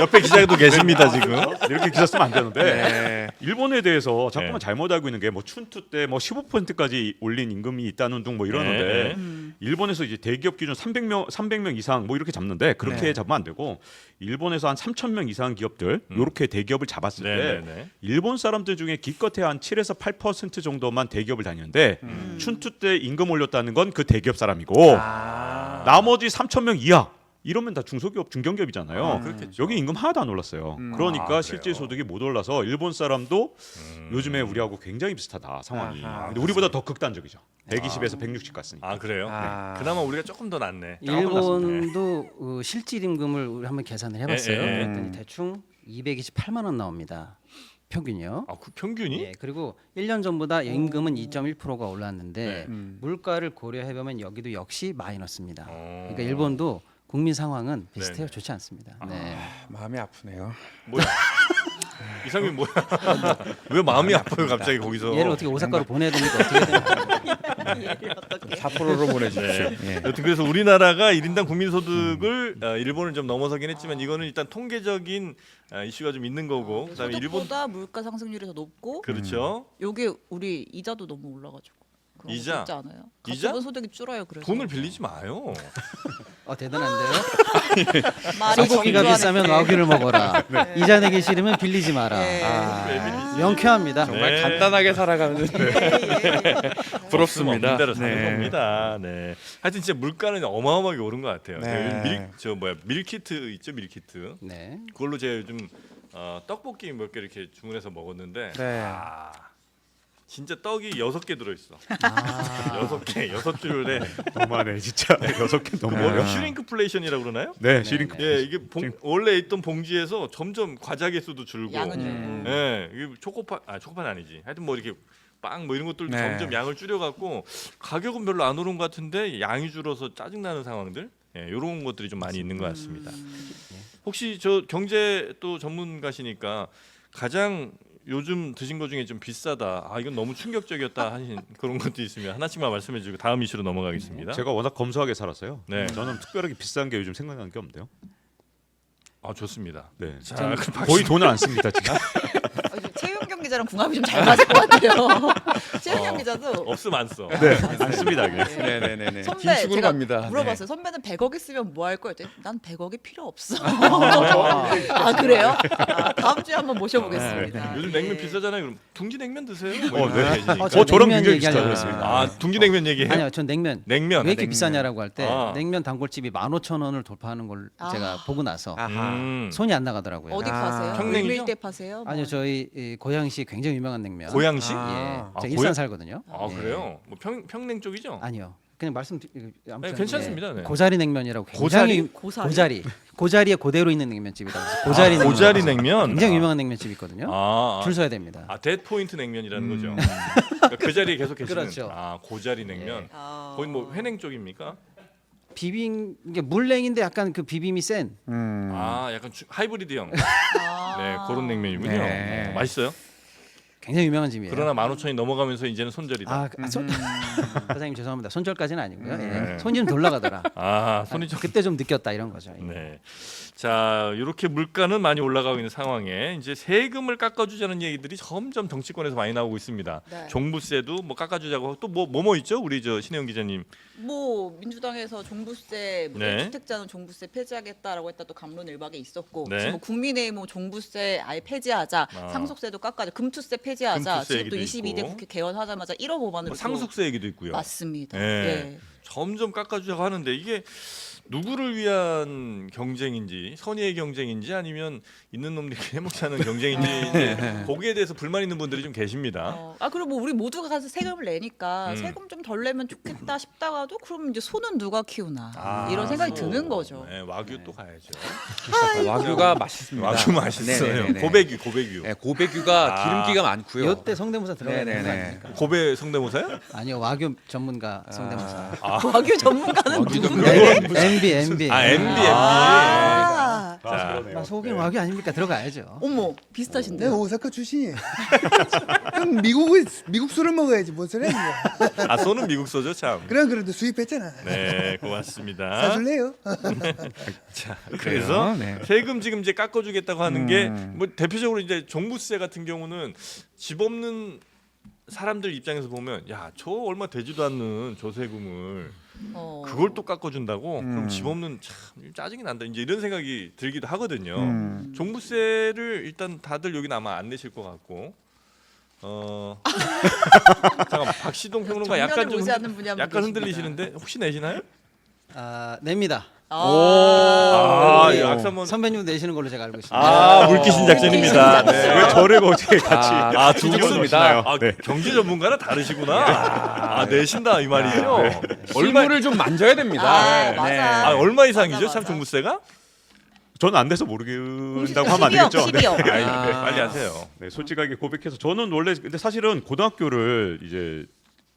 옆에 기자도 계십니다 지금.
이렇게 기사 쓰면 안 되는데
네.
일본에 대해서 자꾸만
네.
잘못 알고 있는 게 뭐 춘투 때 뭐 15%까지 올린 임금이 있다는 둥 뭐 이러는데
네.
일본에서 이제 대기업 기준 300명 이상 뭐 이렇게 잡는데 그렇게
네.
잡으면 안 되고 일본에서 한 3,000명 이상 기업들 이렇게 대기업을 잡았을 때
네네네.
일본 사람들 중에 기껏해야 한 7에서 8% 정도만 대기업을 다니는데 춘투 때 임금 올렸다는 건 그 대기업 사람이고
아.
나머지 3,000명 이하 이러면 다 중소기업, 중견기업이잖아요.
아, 그렇겠죠.
여기 임금 하나도 안 올랐어요. 그러니까
아, 그래요?
실질 소득이 못 올라서 일본 사람도 요즘에 우리하고 굉장히 비슷하다 상황이.
아하.
근데 우리보다 더 극단적이죠. 120에서 160 갔으니까.
아 그래요?
아.
그나마 우리가 조금 더 낫네.
일본도 실질 임금을 우리 한번 계산을 해봤어요.
예, 예, 예.
그랬더니 대충 228만 원 나옵니다. 평균이요.
아, 그 평균이?
예, 그리고 1년 전보다 임금은 2.1%가 올랐는데
네.
물가를 고려해 보면 여기도 역시 마이너스입니다.
어.
그러니까 일본도 국민 상황은 비슷해요.
네네.
좋지 않습니다. 네.
마음이 아프네요.
뭐야? 이상민 뭐야? 왜 마음이 아파요 갑자기 거기서?
얘를 어떻게 오사카로 보내야 됩니까? 어떻게 해야 됩니까?
사포로로 보내주십시오.
네.
예.
여튼 그래서 우리나라가 1인당 국민소득을 일본을 좀 넘어서긴 했지만 이거는 일단 통계적인 이슈가 좀 있는 거고 그다음에 일본
소득보다 물가 상승률이 더 높고
그렇죠.
여기 우리 이자도 너무 올라가지고 그런
이자?
거 있지 않아요?
이자?
가처분 소득이 줄어요. 그래서
돈을 빌리지 마요.
대단한데요.
말이
소고기가
정교하네.
비싸면 와규를 먹어라. 이자 내기 싫으면 빌리지 마라.
네.
명쾌합니다.
정말
네.
간단하게 살아가는 부럽습니다.
없는 대로 사는
네.
겁니다. 네. 하여튼 진짜 물가는 어마어마하게 오른 것 같아요.
네.
제가 밀키트 있죠, 밀키트.
네.
그걸로 제가 요즘 떡볶이 몇 개 이렇게 주문해서 먹었는데
네.
아, 진짜 떡이 6개 들어있어.
아.
6개, 6줄에
너무하네 진짜. 6개 너무
뭐
어려.
슈링크플레이션이라고 그러나요?
네, 시링크.
예, 이게 원래 있던 봉지에서 점점 과자 개수도 줄고.
양은 줄고.
예, 이게 초코파 아니지. 하여튼 뭐 이렇게 빵 뭐 이런 것들도
네.
점점 양을 줄여갖고 가격은 별로 안 오른 것 같은데 양이 줄어서 짜증나는 상황들. 예, 이런 것들이 좀 많이 있는 것 같습니다. 혹시 저 경제 또 전문가시니까 가장 요즘 드신 것 중에 좀 비싸다. 아 이건 너무 충격적이었다 하신 그런 것도 있으면 하나씩만 말씀해주고 다음 이슈로 넘어가겠습니다.
제가 워낙 검소하게 살았어요.
네.
저는 특별하게 비싼 게 요즘 생각나는 게 없는데요.
아 좋습니다.
네.
자, 그럼
거의 돈을 안 씁니다 지금.
최윤경 기자랑 궁합이 좀 잘 맞을 것 같아요. 최윤경 기자도
없으면 안 써.
네, 안 씁니다 그냥.
네네네네.
선배
긴축으로
제가
갑니다.
물어봤어요. 선배는 100억 있으면 뭐 할 거예요? 난 100억이 필요 없어. 아 그래요? 다음 주에 한번 모셔보겠습니다.
요즘 냉면
예.
비싸잖아요. 그럼 둥지냉면 드세요. 뭐
네.
이런 거 얘기하시니까.
저랑
냉면
굉장히
얘기하려고
비슷하죠.
그랬습니다.
아 둥지냉면 얘기해요?
아니요, 전 냉면.
냉면.
왜 이렇게
냉면.
비싸냐라고 할 때
아.
냉면 단골집이 15,000원을 돌파하는 걸 제가 보고 나서
아하.
손이 안 나가더라고요.
어디
아.
파세요?
평냉이죠?
밀대 파세요?
아니요, 저희 고양시 굉장히 유명한 냉면.
고양시?
아.
예,
아,
제가
고양-
일산 살거든요.
아
예.
그래요? 뭐 평냉 쪽이죠?
아니요. 그냥 말씀 아무튼
네, 괜찮습니다. 네.
고자리 냉면이라고
고자리?
굉장히
고사리?
고자리에 그대로 있는 냉면집이다. 고자리 냉면.
고자리 냉면.
굉장히 유명한 냉면집이 있거든요.
아,
줄 서야 됩니다.
데드 포인트 냉면이라는 거죠. 그러니까 그 자리에 계속 계시는.
그렇죠.
아 고자리 냉면.
아.
거의 뭐 회냉 쪽입니까?
비빔 이게 물냉인데 약간 그 비빔이 센.
아 약간 하이브리드형.
아.
네 그런 냉면이군요.
네.
맛있어요?
굉장히 유명한 집이에요.
그러나 15,000이 넘어가면서 이제는 손절이다.
사장님 죄송합니다. 손절까지는 아니고요.
네.
예. 손이 좀 돌아가더라.
손이 좀
그때 좀 느꼈다 이런 거죠. 예.
네. 자, 이렇게 물가는 많이 올라가고 있는 상황에 이제 세금을 깎아주자는 얘기들이 점점 정치권에서 많이 나오고 있습니다.
네.
종부세도 뭐 깎아주자고 또 뭐 있죠? 우리 저 신혜영 기자님.
뭐 민주당에서 종부세
네.
주택자는 종부세 폐지하겠다라고 했다 또 감론을박에 있었고
네.
지금 국민의힘 뭐 종부세 아예 폐지하자 상속세도 깎아자 금투세 폐지하자
금투세
지금 또
얘기도
22대
있고.
국회 개원하자마자 1호 법안을
뭐 상속세 얘기도 있고요.
맞습니다.
네.
예.
점점 깎아주자고 하는데 이게 누구를 위한 경쟁인지 선의의 경쟁인지 아니면 있는 놈들이 해먹자는 경쟁인지 이제 거기에 대해서 불만 있는 분들이 좀 계십니다.
그리고 뭐 우리 모두가 가서 세금을 내니까
음.
세금 좀 덜 내면 좋겠다 싶다가도 그럼 이제 소는 누가 키우나
아,
이런 생각이
소.
드는 거죠.
네, 와규 또 가야죠.
와규가 맛있습니다.
와규 맛있어요.
네네네.
고배규.
네, 고배규가
아.
기름기가 많고요.
이때 성대모사 들어가야 되는 거
네네네.
아닙니까?
고배 성대모사요?
아니요 와규 전문가 성대모사.
와규 전문가는 누군가요?
MB.
아 MB.
아,
자,
속인 와규 아닙니까? 들어가야죠.
어머 비슷하신데.
내가 오사카 출신이에요. 형 미국 술을 먹어야지 뭔 소리 하는 거야.
소는 미국 소죠 참.
그래도 수입했잖아.
네, 고맙습니다.
사줄래요?
자, 그래서
네.
세금 지금 이제 깎아주겠다고 하는 게 뭐 대표적으로 이제 종부세 같은 경우는 집 없는 사람들 입장에서 보면 야, 저 얼마 되지도 않는 저 세금을 그걸 또 깎아준다고? 그럼 집 없는 참 짜증이 난다. 이제 이런 생각이 들기도 하거든요. 종부세를 일단 다들 여기는 아마 안 내실 것 같고. 잠깐 박시동 평론가 약간 좀
않는 분이 한분
약간
계십니다.
흔들리시는데 혹시 내시나요?
냅니다.
이 악사모
선배님 내시는 걸로 제가 알고 있습니다.
물귀신
작전입니다.
네.
왜 저를 어떻게 같이
두
분입니다. 네.
경제 전문가랑 다르시구나. 내신다 이 말이죠.
실물을 좀 만져야 됩니다.
아, 맞아.
얼마 이상이죠?
맞아,
참
맞아.
종부세가?
저는 안 돼서 모른다고 하면 안
12억,
되겠죠.
12억.
네.
빨리 하세요.
네, 솔직하게 고백해서 저는 원래 근데 사실은 고등학교를 이제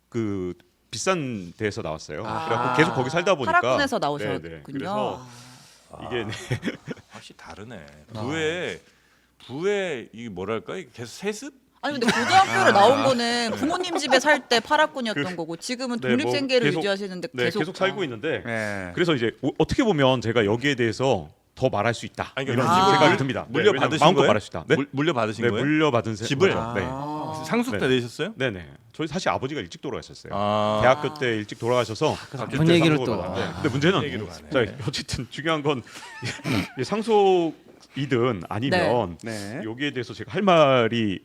그 비싼 데에서 나왔어요. 그래갖고 계속 거기 살다 보니까
파라군에서
네,
나오셨군요.
네. 그래서 이게
확실히 다르네. 부에 이 뭐랄까 이게 계속 세습?
아니 근데 고등학교를 나온 거는 부모님 집에 살 때 파라군이었던 거고 지금은
네, 뭐
독립생계를
계속-
유지하시는데
네, 계속 살고 있는데 그래서 이제 어떻게 보면 제가 여기에 대해서 더 말할 수 있다
아니,
이런
그러니까
생각이
물-
듭니다.
물려받으신
마음껏
거예요?
말할 수 있다. 네,
물려받으신
네
거예요?
물려받은
집을?
거죠. 네.
상속 때 내셨어요?
네네. 저희 사실 아버지가 일찍 돌아가셨어요.
아.
대학교 때 일찍 돌아가셔서
나쁜 얘기를 또.
근데 문제는
얘기로 가네.
자, 어쨌든 중요한 건 이 상속이든 아니면 여기에 대해서 제가 할 말이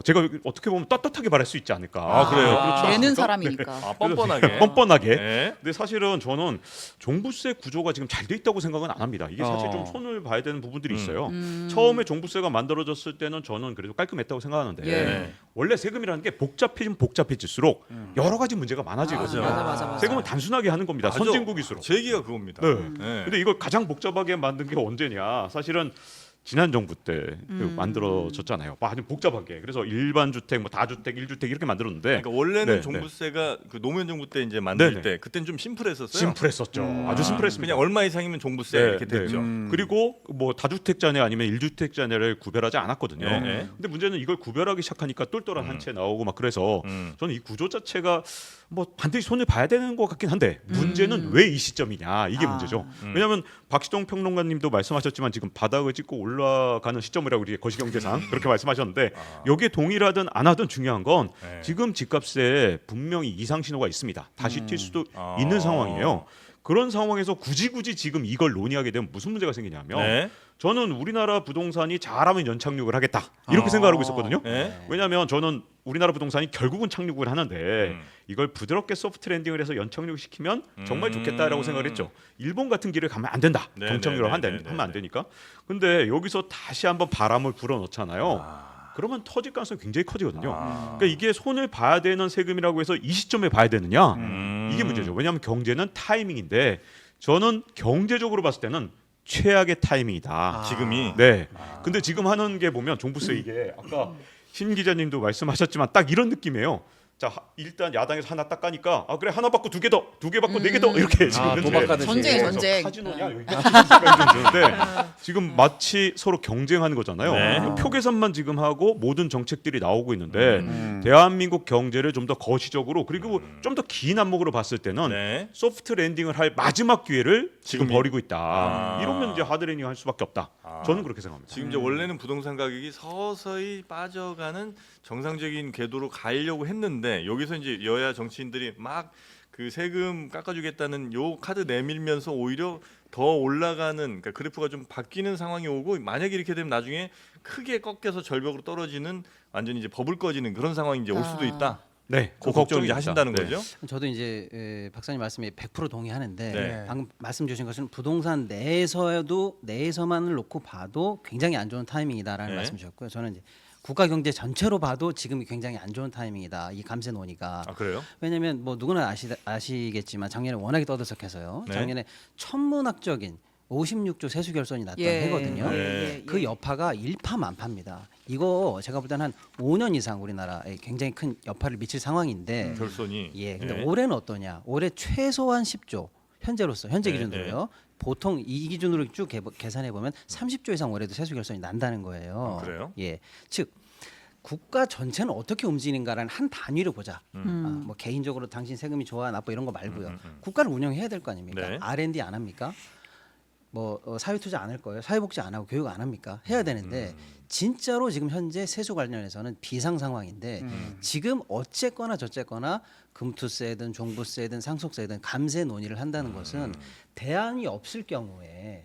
제가 어떻게 보면 떳떳하게 말할 수 있지 않을까.
그래요?
그렇죠.
내는
않습니까?
사람이니까.
뻔뻔하게.
뻔뻔하게.
네.
근데 사실은 저는 종부세 구조가 지금 잘 돼 있다고 생각은 안 합니다. 이게 사실 좀 손을 봐야 되는 부분들이 있어요. 처음에 종부세가 만들어졌을 때는 저는 그래도 깔끔했다고 생각하는데
예.
원래 세금이라는 게 복잡해지면 복잡해질수록 여러 가지 문제가 많아지거든요.
맞아.
세금은 단순하게 하는 겁니다.
맞아.
선진국일수록.
제 얘기가 그겁니다.
네.
네.
근데 이걸 가장 복잡하게 만든 게 언제냐? 사실은 지난 정부 때 만들어졌잖아요. 아주 복잡하게. 그래서 일반 주택, 뭐 다주택, 1주택 이렇게 만들었는데
그러니까 원래는
네,
종부세가 그 노무현 정부 때 이제 만들
네, 네.
때 그때는 좀 심플했었어요.
심플했었죠. 아주 심플했습니다.
그냥 얼마 이상이면 종부세
네,
이렇게 됐죠.
그리고 뭐 다주택자네 아니면 1주택자네를 구별하지 않았거든요.
네, 네.
근데 문제는 이걸 구별하기 시작하니까 똘똘한 한 채 나오고 막 그래서 저는 이 구조 자체가 뭐 반드시 손을 봐야 되는 것 같긴 한데 문제는 왜 이 시점이냐 이게 문제죠. 왜냐하면 박시동 평론가님도 말씀하셨지만 지금 바닥을 찍고 올라가는 시점이라고 우리 거시경제상 그렇게 말씀하셨는데 여기에 동일하든 안 하든 중요한 건
네.
지금 집값에 분명히 이상 신호가 있습니다. 다시 튈 수도 있는 상황이에요. 그런 상황에서 굳이 지금 이걸 논의하게 되면 무슨 문제가 생기냐면
네.
저는 우리나라 부동산이 잘하면 연착륙을 하겠다 이렇게 생각하고 있었거든요.
네.
왜냐하면 저는 우리나라 부동산이 결국은 착륙을 하는데 이걸 부드럽게 소프트 랜딩을 해서 연착륙 시키면 정말 좋겠다라고 생각을 했죠. 일본 같은 길을 가면 안 된다.
네,
정착륙을
네,
하면
네, 네,
안 되니까. 근데 여기서 다시 한번 바람을 불어넣잖아요. 그러면 터질 가능성이 굉장히 커지거든요. 그러니까 이게 손을 봐야 되는 세금이라고 해서 이 시점에 봐야 되느냐 이게 문제죠. 왜냐하면 경제는 타이밍인데 저는 경제적으로 봤을 때는 최악의 타이밍이다.
지금이
네. 근데 지금 하는 게 보면 종부세 이게 아까 신 기자님도 말씀하셨지만 딱 이런 느낌이에요. 자 일단 야당에서 하나 딱 까니까 그래 하나 받고 두 개 받고 네 개 더 이렇게 지금 현재
도박하듯이.
전쟁,
그래서
전쟁.
카지노냐 여기까지 생각이 좀 드는데 지금 마치 서로 경쟁하는 거잖아요.
네.
표 계산만 지금 하고 모든 정책들이 나오고 있는데 대한민국 경제를 좀 더 거시적으로 그리고 좀 더 긴 안목으로 봤을 때는
네.
소프트 랜딩을 할 마지막 기회를 지금
지금이-
버리고 있다.
아.
이러면 이제 하드 랜딩 할 수밖에 없다. 저는 그렇게 생각합니다.
지금 이제 원래는 부동산 가격이 서서히 빠져가는 정상적인 궤도로 가려고 했는데 여기서 이제 여야 정치인들이 막 그 세금 깎아주겠다는 요 카드 내밀면서 오히려 더 올라가는 그러니까 그래프가 좀 바뀌는 상황이 오고 만약에 이렇게 되면 나중에 크게 꺾여서 절벽으로 떨어지는 완전히 이제 버블 꺼지는 그런 상황이 이제 올 수도 있다.
네,
그 걱정 이제
걱정입니다.
하신다는
네.
거죠.
저도 이제 박사님 말씀에 100% 동의하는데
네.
방금 말씀 주신 것은 부동산 내에서만을 놓고 봐도 굉장히 안 좋은 타이밍이다라는
네.
말씀 주셨고요. 저는 이제 국가 경제 전체로 봐도 지금이 굉장히 안 좋은 타이밍이다. 이 감세 논의가.
아 그래요?
왜냐하면 뭐 누구나 아시겠지만 작년에 워낙에 떠들썩해서요.
네.
작년에 천문학적인 56조 세수 결손이 났던 해거든요.
네.
그 여파가 일파만파입니다. 이거 제가 볼 때는 한 5년 이상 우리나라에 굉장히 큰 여파를 미칠 상황인데
결손이.
예. 근데
네.
올해는 어떠냐? 올해 최소한 10조 현재
네,
기준으로요. 보통 이 기준으로 쭉 계산해 보면 30조 이상 올해도 세수 결손이 난다는 거예요.
아, 그래요?
예. 즉 국가 전체는 어떻게 움직이는가라는 한 단위로 보자. 뭐 개인적으로 당신 세금이 좋아 나빠 이런 거 말고요. 국가를 운영해야 될 거 아닙니까?
네.
R&D 안 합니까? 뭐 사회 투자 안 할 거예요. 사회복지 안 하고 교육 안 합니까? 해야 되는데 진짜로 지금 현재 세수 관련해서는 비상 상황인데 지금 어쨌거나 저쨌거나 금투세든 종부세든 상속세든 감세 논의를 한다는 것은 대안이 없을 경우에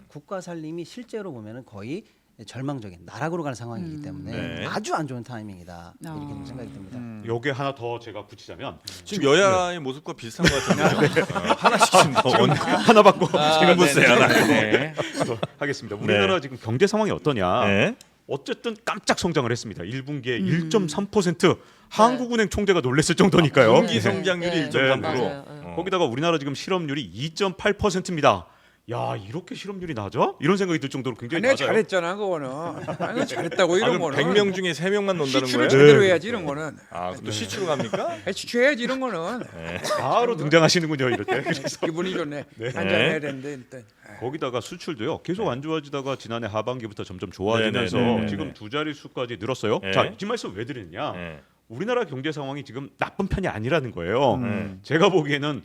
국가 살림이 실제로 보면은 거의 절망적인 나락으로 가는 상황이기 때문에
네.
아주 안 좋은 타이밍이다 이렇게 좀 생각이 듭니다.
여기에 하나 더 제가 붙이자면
지금 여야의 모습과 비슷한 것 같은데 하나씩 좀 더.
하나 받고
종부세 하나.
네.
하겠습니다. 우리나라 지금 경제 상황이 어떠냐?
네.
어쨌든 깜짝 성장을 했습니다. 1분기에 1.3% 한국은행 총재가 놀랐을 정도니까요.
분기 성장률이 1.3%.
맞아요.
거기다가 우리나라 지금 실업률이 2.8%입니다. 야 이렇게 실업률이 낮아? 이런 생각이 들 정도로 굉장히
내가
낮아요.
잘했잖아 그거는. 아니 잘했다고 이런
그럼
거는.
100명 중에 3명만 논다는
시추를
거예요?
제대로 해야지 이런 거는.
아, 또 시추로 갑니까?
시추해야지 이런 거는.
바로 등장하시는군요 이럴 때. 그래서
기분이 좋네. 한잔해야 되는데 일단.
거기다가 수출도요 계속 안 좋아지다가 지난해 하반기부터 점점 좋아지면서
네네네네.
지금 두 자릿수까지 늘었어요.
네.
자, 이 말씀 왜 드리느냐?
네.
우리나라 경제 상황이 지금 나쁜 편이 아니라는 거예요.
음.
제가 보기에는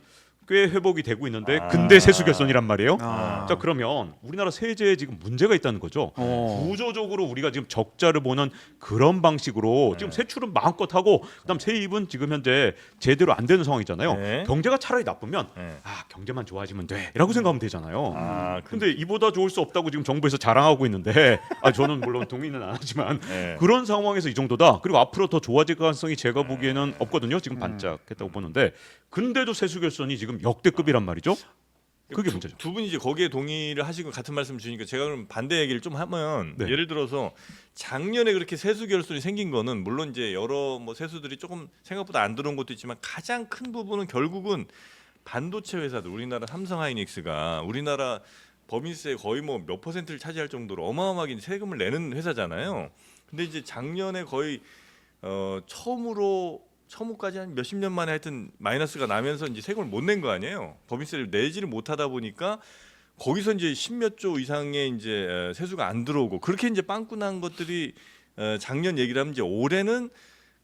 꽤 회복이 되고 있는데
아.
근대 세수 결손이란 말이에요.
아.
자 그러면 우리나라 세제에 지금 문제가 있다는 거죠. 구조적으로 우리가 지금 적자를 보는 그런 방식으로 지금 세출은 마음껏 하고 그다음 세입은 지금 현재 제대로 안 되는 상황이잖아요.
네.
경제가 차라리 나쁘면
네.
경제만 좋아지면 돼라고 생각하면 되잖아요.
아,
근데 이보다 좋을 수 없다고 지금 정부에서 자랑하고 있는데 저는 물론 동의는 안 하지만
네.
그런 상황에서 이 정도다. 그리고 앞으로 더 좋아질 가능성이 제가 보기에는 없거든요. 지금 반짝했다고 보는데 근데도 세수 결손이 지금 역대급이란 말이죠. 그게 문제죠.
두 분이 이제 거기에 동의를 하시고 같은 말씀 주니까 제가 그럼 반대 얘기를 좀 하면
네.
예를 들어서 작년에 그렇게 세수 결손이 생긴 거는 물론 이제 여러 뭐 세수들이 조금 생각보다 안 들어온 것도 있지만 가장 큰 부분은 결국은 반도체 회사들 우리나라 삼성하이닉스가 우리나라 법인세 거의 뭐 몇 퍼센트를 차지할 정도로 어마어마하게 세금을 내는 회사잖아요. 근데 이제 작년에 거의 처음까지 한 몇십 년 만에 하여튼 마이너스가 나면서 이제 세금을 못 낸 거 아니에요. 법인세를 내지를 못하다 보니까 거기서 이제 십몇 조 이상의 이제 세수가 안 들어오고 그렇게 이제 빵꾸 난 것들이 작년 얘기를 하면 이제 올해는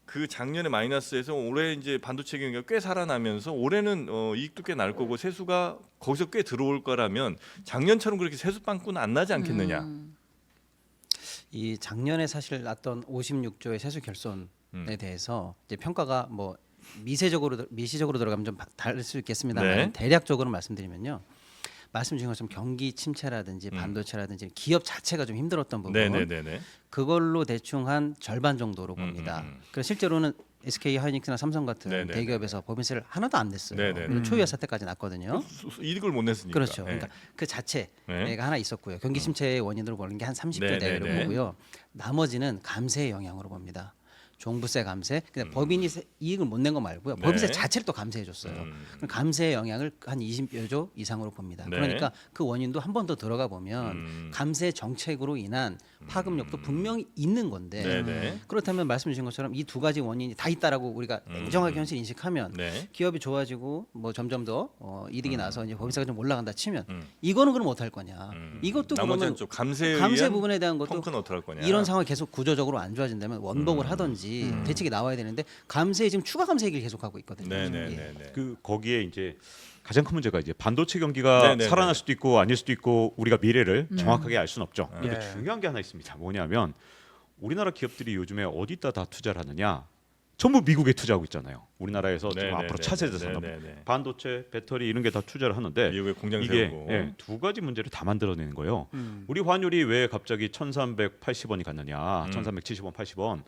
그 작년에 마이너스에서 올해 이제 반도체 경기가 꽤 살아나면서 올해는 이익도 꽤 날 거고 세수가 거기서 꽤 들어올 거라면 작년처럼 그렇게 세수 빵꾸는 안 나지 않겠느냐.
이 작년에 사실 났던 56조의 세수 결손에 대해서 이제 평가가 뭐 미시적으로 들어가면 좀 다를 수 있겠습니다만
네.
대략적으로 말씀드리면요. 말씀 주신 것처럼 경기 침체라든지 반도체라든지 기업 자체가 좀 힘들었던 부분
네네네네.
그걸로 대충 한 절반 정도로 봅니다. 그래서 실제로는 SK 하이닉스나 삼성 같은
네네네.
대기업에서 법인세를 하나도 안 냈어요.
네네네.
그리고 초유의 사태까지 났거든요.
이득을 못 냈으니까.
그렇죠.
네.
그러니까 그 자체가
네.
하나 있었고요. 경기 침체의 원인으로 보는 게 한 30조
네네네.
대로 보고요. 나머지는 감세의 영향으로 봅니다. 종부세 감세, 근데 법인이 이익을 못 낸 거 말고요.
네.
법인세 자체를 또 감세해줬어요. 그럼 감세의 영향을 한 20여 조 이상으로 봅니다.
네.
그러니까 그 원인도 한 번 더 들어가 보면 감세 정책으로 인한 파급력도 분명히 있는 건데
네네.
그렇다면 말씀 주신 것처럼 이 두 가지 원인이 다 있다라고 우리가 냉정하게 현실 인식하면
네.
기업이 좋아지고 뭐 점점 더 이득이 나서 이제 법인세가 좀 올라간다 치면 이거는 그럼 어떡할 거냐? 이것도
나머지는
그러면
좀 감세에
감세
의한
부분에 대한 것도
펑크는 어떡할 거냐?
이런 상황이 계속 구조적으로 안 좋아진다면 원복을 하든지 대책이 나와야 되는데 감세에 지금 추가 감세 얘기를 계속하고 있거든요. 예.
네네네.
그 거기에 이제 가장 큰 문제가 이제 반도체 경기가
네네네.
살아날 수도 있고 아닐 수도 있고 우리가 미래를 정확하게 알 수는 없죠. 근데
예.
중요한 게 하나 있습니다. 뭐냐면 우리나라 기업들이 요즘에 어디다 다 투자를 하느냐? 전부 미국에 투자하고 있잖아요. 우리나라에서 지금
네네네.
앞으로 차세대 산업,
네네네.
반도체, 배터리 이런 게 다 투자를 하는데
미국에 공장
이게
세우고.
두 가지 문제를 다 만들어내는 거예요. 우리 환율이 왜 갑자기 1,380원이 갔느냐, 1,370원, 80원.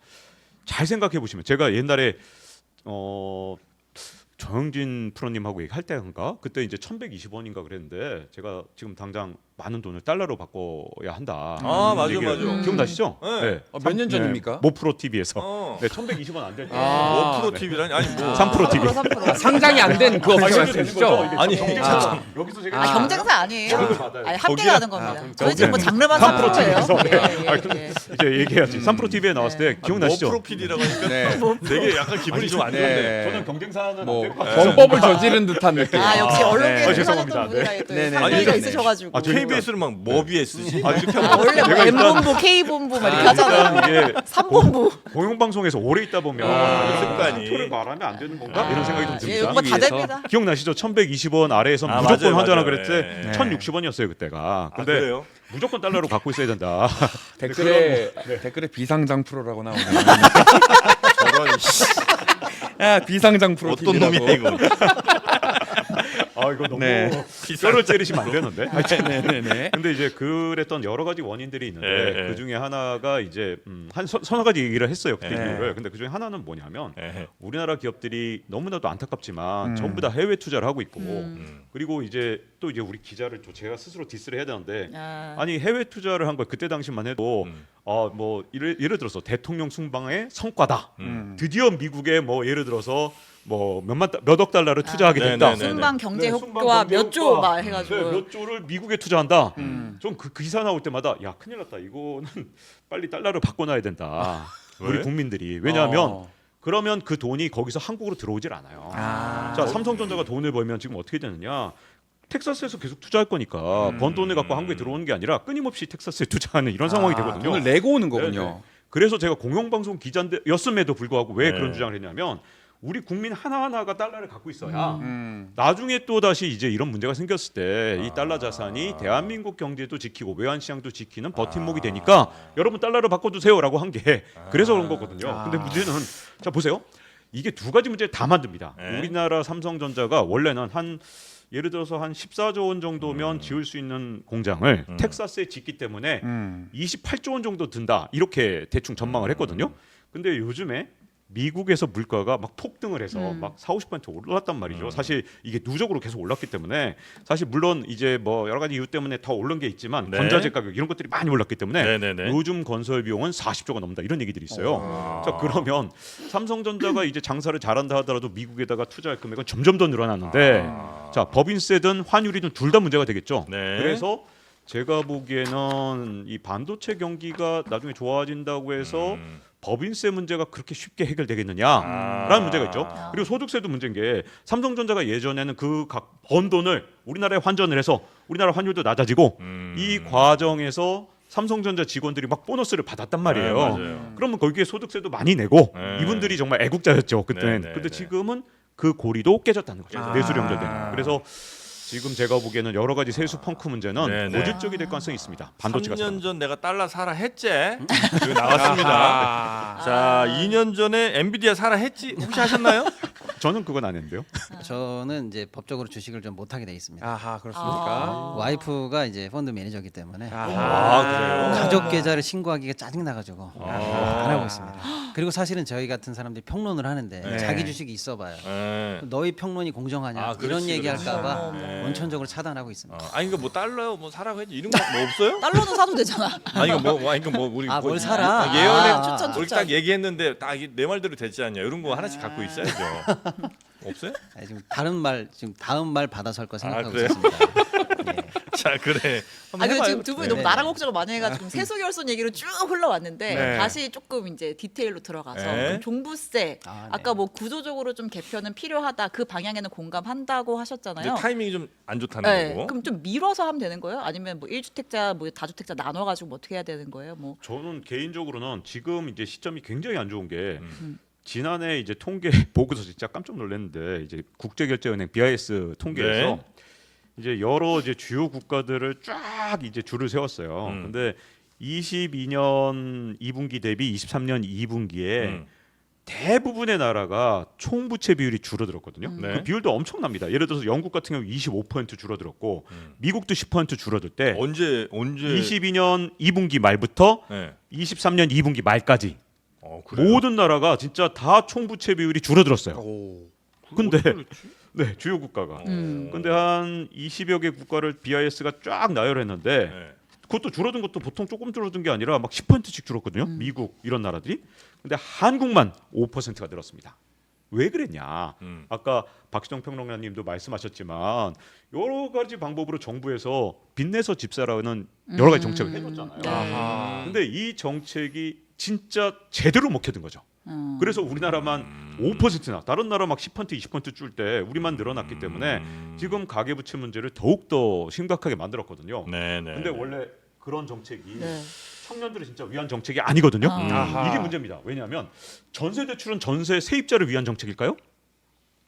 잘 생각해 보시면 제가 옛날에 정영진 프로님하고 얘기할 때인가 그때 이제 1,120원인가 그랬는데 제가 지금 당장 많은 돈을 달러로 바꿔야 한다.
아, 맞아,
얘기를
맞아.
기억나시죠?
네.
몇 년 전입니까?
모프로 TV에서
어.
네, 1,120원 안 될 때.
아,
뭐 프로 TV라니 아니 뭐
3프로 TV.
상장이 안 된 그 업체 말씀이시죠?
아니,
아.
여기서 제가
아, 경쟁사 아니에요.
월급을 받아요.
아니, 함께
거기야?
가는 겁니다. 저희 지금 뭐 장르만
삼프로
삼프로예요.
TV에서. 이제 얘기해야지. 3프로 TV에 나왔을 때 기억나시죠?
뭐 프로필이라고 하니까
네.
되게 약간 기분이 좀 안 좋은데.
네.
저는 경쟁사는
뭐
안될것 같아요.
범법을 저지른 듯한 느낌.
아 역시
네.
언론계에서
죄송합니다.
사셨던 분이라 또
네, 네.
상대가
아니,
있으셔가지고.
아, 저희-
KBS를 막 뭐비에 쓰지?
아, 이렇게
아, 원래 뭐
제가 일단-
M본부, K본부 막 이렇게 하잖아요.
일단 이게
3본부.
공영방송에서 오래 있다 보면
습관이.
표를 말하면 안 되는 건가 이런 생각이 좀
예,
듭니다.
이거 다 됩니다.
기억나시죠? 1,120원 아래에서
아,
무조건
맞아요,
환전하
맞아요.
그랬대.
네.
1,060원이었어요 그때가.
아,
근데
그래요?
무조건 달러로 갖고 있어야 된다.
댓글에 비상장 프로라고 나오네.
저런
야, 비상장 프로
어떤
TV라고.
놈이야 이거?
아 이거 너무
네.
뼈를 찌르시면 안 되는데.
네네네.
근데 이제 그랬던 여러 가지 원인들이 있는데
예, 예.
그 중에 하나가 이제 한 서너 가지 얘기를 했어요 그때
예.
이유를. 근데 그 중에 하나는 뭐냐면
예.
우리나라 기업들이 너무나도 안타깝지만 전부 다 해외 투자를 하고 있고 그리고 이제 또 이제 우리 기자를 또 제가 스스로 디스를 해야 되는데 아니 해외 투자를 한 거 그때 당시만 해도 뭐 예를 들어서 대통령 순방의 성과다. 드디어 미국에 뭐 예를 들어서 뭐 몇억 달러를 투자하게
네,
됐다.
네, 네.
순방 경제
네, 순방
효과
경제
몇 조
효과.
막 해가지고.
네, 몇 조를 미국에 투자한다. 좀 그 기사 나올 때마다 야 큰일 났다. 이거는 빨리 달러를 바꿔놔야 된다. 우리
왜?
국민들이 왜냐하면 그러면 그 돈이 거기서 한국으로 들어오질 않아요. 자 삼성전자가 돈을 벌면 지금 어떻게 되느냐? 텍사스에서 계속 투자할 거니까 번 돈을 갖고 한국에 들어오는 게 아니라 끊임없이 텍사스에 투자하는 이런 상황이 되거든요.
돈을 내고 오는
네,
거군요.
네. 그래서 제가 공영방송 기자였음에도 불구하고 왜
네.
그런 주장을 했냐면 우리 국민 하나하나가 달러를 갖고 있어야
음.
나중에 또 다시 이제 이런 문제가 생겼을 때 이 달러 자산이 대한민국 경제도 지키고 외환 시장도 지키는 버팀목이 되니까 여러분 달러를 바꿔두세요라고 한 게 그래서 그런 거거든요. 근데 문제는 자 보세요. 이게 두 가지 문제를 다 만듭니다.
네.
우리나라 삼성전자가 원래는 한 예를 들어서 한 14조 원 정도면 지을 수 있는 공장을 텍사스에 짓기 때문에 28조 원 정도 든다 이렇게 대충 전망을 했거든요. 근데 요즘에 미국에서 물가가 막 폭등을 해서 막 40~50% 올랐단 말이죠. 사실 이게 누적으로 계속 올랐기 때문에 사실 물론 이제 뭐 여러 가지 이유 때문에 더 오른 게 있지만
네.
건자재 가격 이런 것들이 많이 올랐기 때문에
네네네.
요즘 건설 비용은 40조가 넘는다 이런 얘기들이 있어요. 자 그러면 삼성전자가 이제 장사를 잘한다 하더라도 미국에다가 투자할 금액은 점점 더 늘어났는데 자 법인세든 환율이든 둘 다 문제가 되겠죠.
네.
그래서 제가 보기에는 이 반도체 경기가 나중에 좋아진다고 해서 법인세 문제가 그렇게 쉽게 해결되겠느냐라는 문제가 있죠. 그리고 소득세도 문제인 게 삼성전자가 예전에는 그 각 번 돈을 우리나라에 환전을 해서 우리나라 환율도 낮아지고 이 과정에서 삼성전자 직원들이 막 보너스를 받았단 말이에요.
네, 맞아요.
그러면 거기에 소득세도 많이 내고
네.
이분들이 정말 애국자였죠 그때는.
네, 네,
근데
네.
지금은 그 고리도 깨졌다는 거죠. 내수를 연결되는. 그래서 지금 제가 보기에는 여러 가지 세수 펑크 문제는
네, 네.
고질적이 될 가능성이 있습니다. 반도체가
3년 전 내가 달러 사라 했지. 그 나왔습니다.
아.
자, 2년 전에 엔비디아 사라 했지. 혹시 하셨나요?
저는 그건 안 했는데요.
저는 이제 법적으로 주식을 좀 못하게 돼 있습니다.
아하 그렇습니까?
와이프가 이제 펀드 매니저이기 때문에
그래요?
가족 계좌를 신고하기가 짜증 나가지고 안 하고 있습니다. 그리고 사실은 저희 같은 사람들이 평론을 하는데
네.
자기 주식이 있어봐요.
네.
너희 평론이 공정하냐
아,
이런
그렇지,
얘기할까봐
그렇지.
원천적으로 차단하고 있습니다.
아니 그러니까 뭐 달러 뭐 사라고 했지 이런 거 뭐 없어요?
달러는 사도 되잖아.
아니 이거 뭐 우리
아,
뭐
뭘 사라?
예언에
아,
추천,
우리
추천.
딱 얘기했는데 딱 내 말대로 됐지 않냐 이런 거 하나씩 갖고 있어야죠. 없어요?
아니, 지금 다음 말 받아서 할 거 생각하고
그래요?
있습니다. 예.
자 그래. 한번
아, 근데
해봐요.
지금 두 분이
네.
너무 나라 걱정을 많이 해가지고 세수결손 얘기로 쭉 흘러왔는데
네.
다시 조금 이제 디테일로 들어가서
네.
그럼 종부세
아, 네.
아까 뭐 구조적으로 좀 개편은 필요하다 그 방향에는 공감한다고
이제
하셨잖아요.
타이밍이 좀 안 좋다는
네.
거고.
그럼 좀 밀어서 하면 되는 거예요? 아니면 뭐 1주택자 뭐 다주택자 나눠가지고 뭐 어떻게 해야 되는 거예요? 뭐
저는 개인적으로는 지금 이제 시점이 굉장히 안 좋은 게
음.
지난해 이제 통계 보고서 진짜 깜짝 놀랐는데 이제 국제결제은행 BIS 통계에서
네.
이제 여러 이제 주요 국가들을 쫙 이제 줄을 세웠어요. 근데 22년 2분기 대비 23년 2분기에 대부분의 나라가 총부채 비율이 줄어들었거든요.
네.
그 비율도 엄청납니다. 예를 들어서 영국 같은 경우 25% 줄어들었고 미국도 10% 줄어들 때
언제
22년 2분기 말부터
네.
23년 2분기 말까지
그래요?
모든 나라가 진짜 다 총부채 비율이 줄어들었어요.
오.
근데
어떻게 그랬지?
네, 주요 국가가.
음.
근데 한 20여 개 국가를 BIS가 쫙 나열했는데
네.
그것도 줄어든 것도 보통 조금 줄어든 게 아니라 막 10%씩 줄었거든요. 미국 이런 나라들이. 근데 한국만 5%가 늘었습니다. 왜 그랬냐? 아까 박시정 평론가님도 말씀하셨지만 여러 가지 방법으로 정부에서 빚내서 집 사라는 여러 가지 정책을 해줬잖아요.
아하.
근데 이 정책이 진짜 제대로 먹혀든 거죠. 그래서 우리나라만 5%나 다른 나라 막 10% 20% 줄 때 우리만 늘어났기 때문에 지금 가계부채 문제를 더욱 더 심각하게 만들었거든요.
네네.
근데 원래 그런 정책이
네.
청년들을 진짜 위한 정책이 아니거든요.
아하.
이게 문제입니다. 왜냐하면 전세 대출은 전세 세입자를 위한 정책일까요?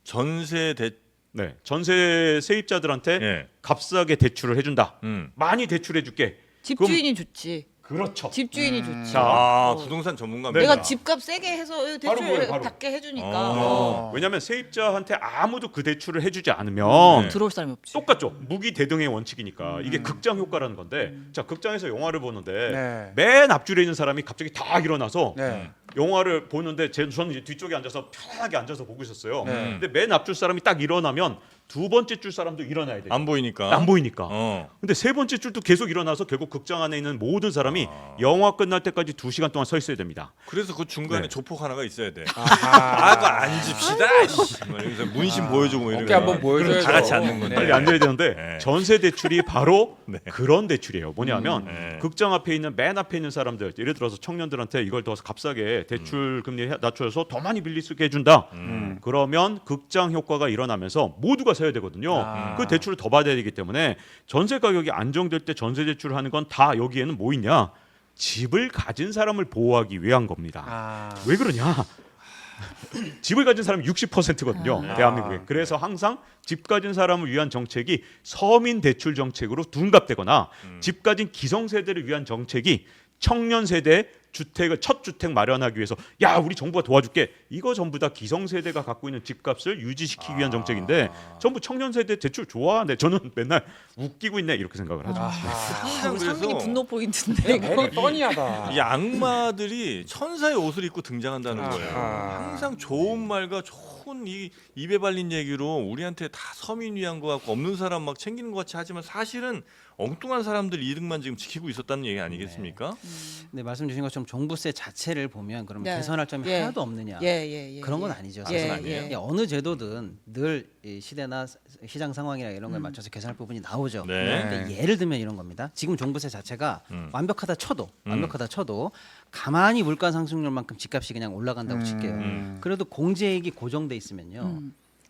전세 대
네, 전세 세입자들한테
예.
값싸게 대출을 해준다.
음.
많이 대출해줄게.
집주인이 좋지.
그렇죠.
집주인이 좋지.
자,
아
어.
부동산 전문가입니다.
내가 집값 세게 해서
바로
대출
그거예요, 바로.
받게 해주니까
어.
왜냐하면 세입자한테 아무도 그 대출을 해주지 않으면
네.
들어올 사람이 없지.
똑같죠. 무기 대등의 원칙이니까 이게 극장 효과라는 건데 자 극장에서 영화를 보는데
네.
맨 앞줄에 있는 사람이 갑자기 다 일어나서
네.
영화를 보는데 저는 이제 뒤쪽에 앉아서 편하게 앉아서 보고 있었어요.
네.
근데 맨 앞줄 사람이 딱 일어나면 두 번째 줄 사람도 일어나야 돼요.
안 보이니까.
안 보이니까.
어.
근데 세 번째 줄도 계속 일어나서 결국 극장 안에 있는 모든 사람이 영화 끝날 때까지 2시간 동안 서 있어야 됩니다.
그래서 그 중간에
네.
조폭 하나가 있어야 돼.
아하.
아그 앉읍시다. 씨. 뭐 이러면서 문신 보여주고 뭐 이런
어깨 한번 보여줘야죠.
다 같이 앉는 건데.
빨리 앉아야 되는데
네.
전세 대출이 바로
네.
그런 대출이에요. 뭐냐면
네.
극장 앞에 있는 맨 앞에 있는 사람들 예를 들어서 청년들한테 이걸 더 값싸게 대출 금리 낮춰서 더 많이 빌릴 수 있게 해준다. 그러면 극장 효과가 일어나면서 모두가 사야 되거든요. 그 대출을 더 받아야 되기 때문에 전세 가격이 안정될 때 전세 대출을 하는 건 다 여기에는 뭐 있냐? 집을 가진 사람을 보호하기 위한 겁니다.
아.
왜 그러냐? 집을 가진 사람이 60%거든요. 대한민국에. 그래서 항상 집 가진 사람을 위한 정책이 서민 대출 정책으로 둔갑되거나 집 가진 기성세대를 위한 정책이 청년 세대 주택을 첫 주택 마련하기 위해서 야 우리 정부가 도와줄게 이거 전부 다 기성세대가 갖고 있는 집값을 유지시키기 위한 정책인데 전부 청년 세대 대출 좋아하네 저는 맨날 웃기고 있네 이렇게 생각을 하죠.
아, 우리
그래서-
상민이 분노 포인트인데 이거.
이 뻔히하다.
이 악마들이 천사의 옷을 입고 등장한다는 거예요.
아하.
항상 좋은 말과 좋은 이 입에 발린 얘기로 우리한테 다 서민 위한 것 같고 없는 사람 막 챙기는 것 같이 하지만 사실은 엉뚱한 사람들 이득만 지금 지키고 있었다는 얘기 아니겠습니까?
네, 말씀 주신 것처럼 종부세 자체를 보면 그러면
네.
개선할 점이
예.
하나도 없느냐?
예.
그런 건 아니죠.
예,
사실
예.
어느 제도든 늘 이 시대나 시장 상황이나 이런 걸 맞춰서 개선할 부분이 나오죠.
네.
근데 예를 들면 이런 겁니다. 지금 종부세 자체가 완벽하다 쳐도 가만히 물가 상승률만큼 집값이 그냥 올라간다고 칠게요. 그래도 공제액이 고정돼 있으면요.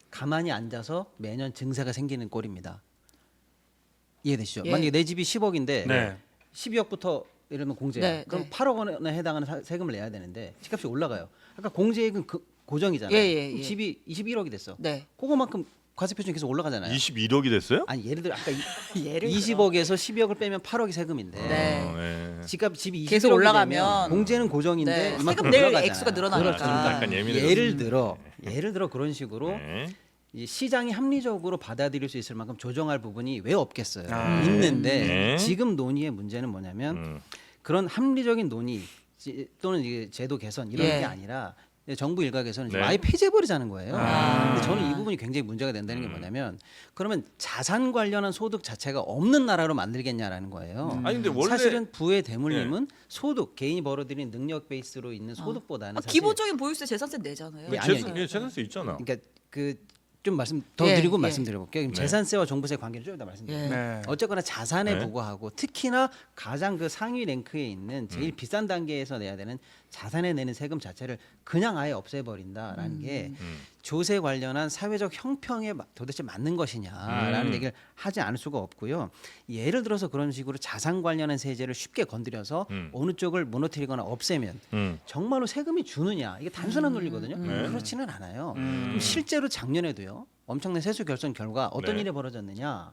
가만히 앉아서 매년 증세가 생기는 꼴입니다. 이해되시죠?
예.
만약에 내 집이 10억인데
네.
12억부터 이러면 공제야.
네,
그럼
네.
8억 원에 해당하는 세금을 내야 되는데 집값이 올라가요. 아까 공제액은 고정이잖아요.
예.
그럼 집이 21억이 됐어.
네.
그거만큼 과세 표준이 계속 올라가잖아요.
21억이 됐어요?
아니 예를 들어 아까
예를
20억에서 12억을 빼면 8억이 세금인데
네.
어, 예.
집이 20억이
계속 올라가면
되면 공제는 고정인데
네,
이만큼
세금 낼
올라가잖아요.
액수가 늘어나니까.
그렇죠.
약간 예민해졌어요.
예를 들어 그런 식으로
네.
이 시장이 합리적으로 받아들일 수 있을 만큼 조정할 부분이 왜 없겠어요.
아.
있는데
네.
지금 논의의 문제는 뭐냐면 그런 합리적인 논의 또는 이게 제도 개선 이런
예.
게 아니라 정부 일각에서는 지금
네.
아예 폐지해버리자는 거예요.
아.
근데 저는 이 부분이 굉장히 문제가 된다는 게 뭐냐면 그러면 자산 관련한 소득 자체가 없는 나라로 만들겠냐라는 거예요.
아니 근데 원래
사실은 부의 대물림은 소득 개인이 벌어들인 능력 베이스로 있는 소득보다는 사실
기본적인 보유세 재산세 내잖아요.
예,
그 재산세 있잖아.
그러니까 그 좀 말씀 더
예,
드리고
예.
말씀드려볼게요. 그럼
네.
재산세와 종부세 관계를 좀 이따 말씀드릴게요.
예.
네.
어쨌거나 자산에
네.
부과하고 특히나 가장 그 상위 랭크에 있는 제일 비싼 단계에서 내야 되는 자산에 내는 세금 자체를 그냥 아예 없애버린다라는 게 조세 관련한 사회적 형평에 도대체 맞는 것이냐라는 얘기를 하지 않을 수가 없고요. 예를 들어서 그런 식으로 자산 관련한 세제를 쉽게 건드려서 어느 쪽을 무너뜨리거나 없애면 정말로 세금이 주느냐 이게 단순한 논리거든요. 그렇지는 않아요. 그럼 실제로 작년에도요. 엄청난 세수 결선 결과 어떤
네.
일이 벌어졌느냐?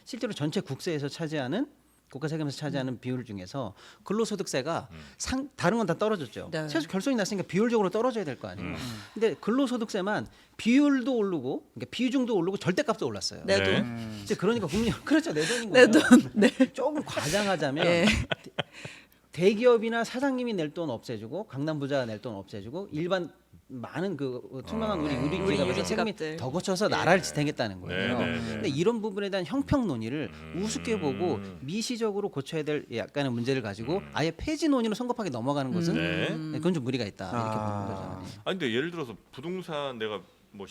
실제로 전체 국세에서 차지하는 국가 세금에서 차지하는 비율 중에서 근로소득세가 다른 건 다 떨어졌죠.
네.
세수 결손이 났으니까 비율적으로 떨어져야 될 거 아니에요. 근데 근로소득세만 비율도 오르고 그러니까 비중도 오르고 절대값도 올랐어요.
내
네.
돈.
이제 그러니까 국민 그렇죠 내 돈인
내
거예요.
돈. 네.
조금 과장하자면
예.
대기업이나 사장님이 낼 돈 없애주고 강남 부자가 낼 돈 없애주고 일반 많은 그 투명한 우리
우리
기업에서
유리
세금이
지갑들.
더 거쳐서 나라를 지탱했다는 거예요.
네, 네, 네.
근데 이런 부분에 대한 형평 논의를 우습게 보고 미시적으로 고쳐야 될 약간의 문제를 가지고 아예 폐지 논의로 성급하게 넘어가는 것은
네.
네, 그건 좀 무리가 있다 이렇게 보는 거죠. 네.
아니 근데 예를 들어서 부동산 내가 뭐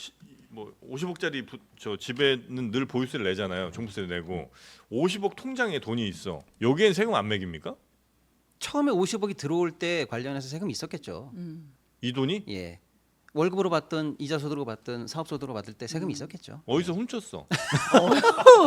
50억짜리 저 집에는 늘 보유세를 내잖아요. 종부세를 내고 50억 통장에 돈이 있어. 여기엔 세금 안 매깁니까?
처음에 50억이 들어올 때 관련해서 세금이 있었겠죠.
이 돈이
예. 월급으로 받든 이자 소득으로 받든 사업 소득으로 받을 때 세금이 있었겠죠.
어디서 훔쳤어?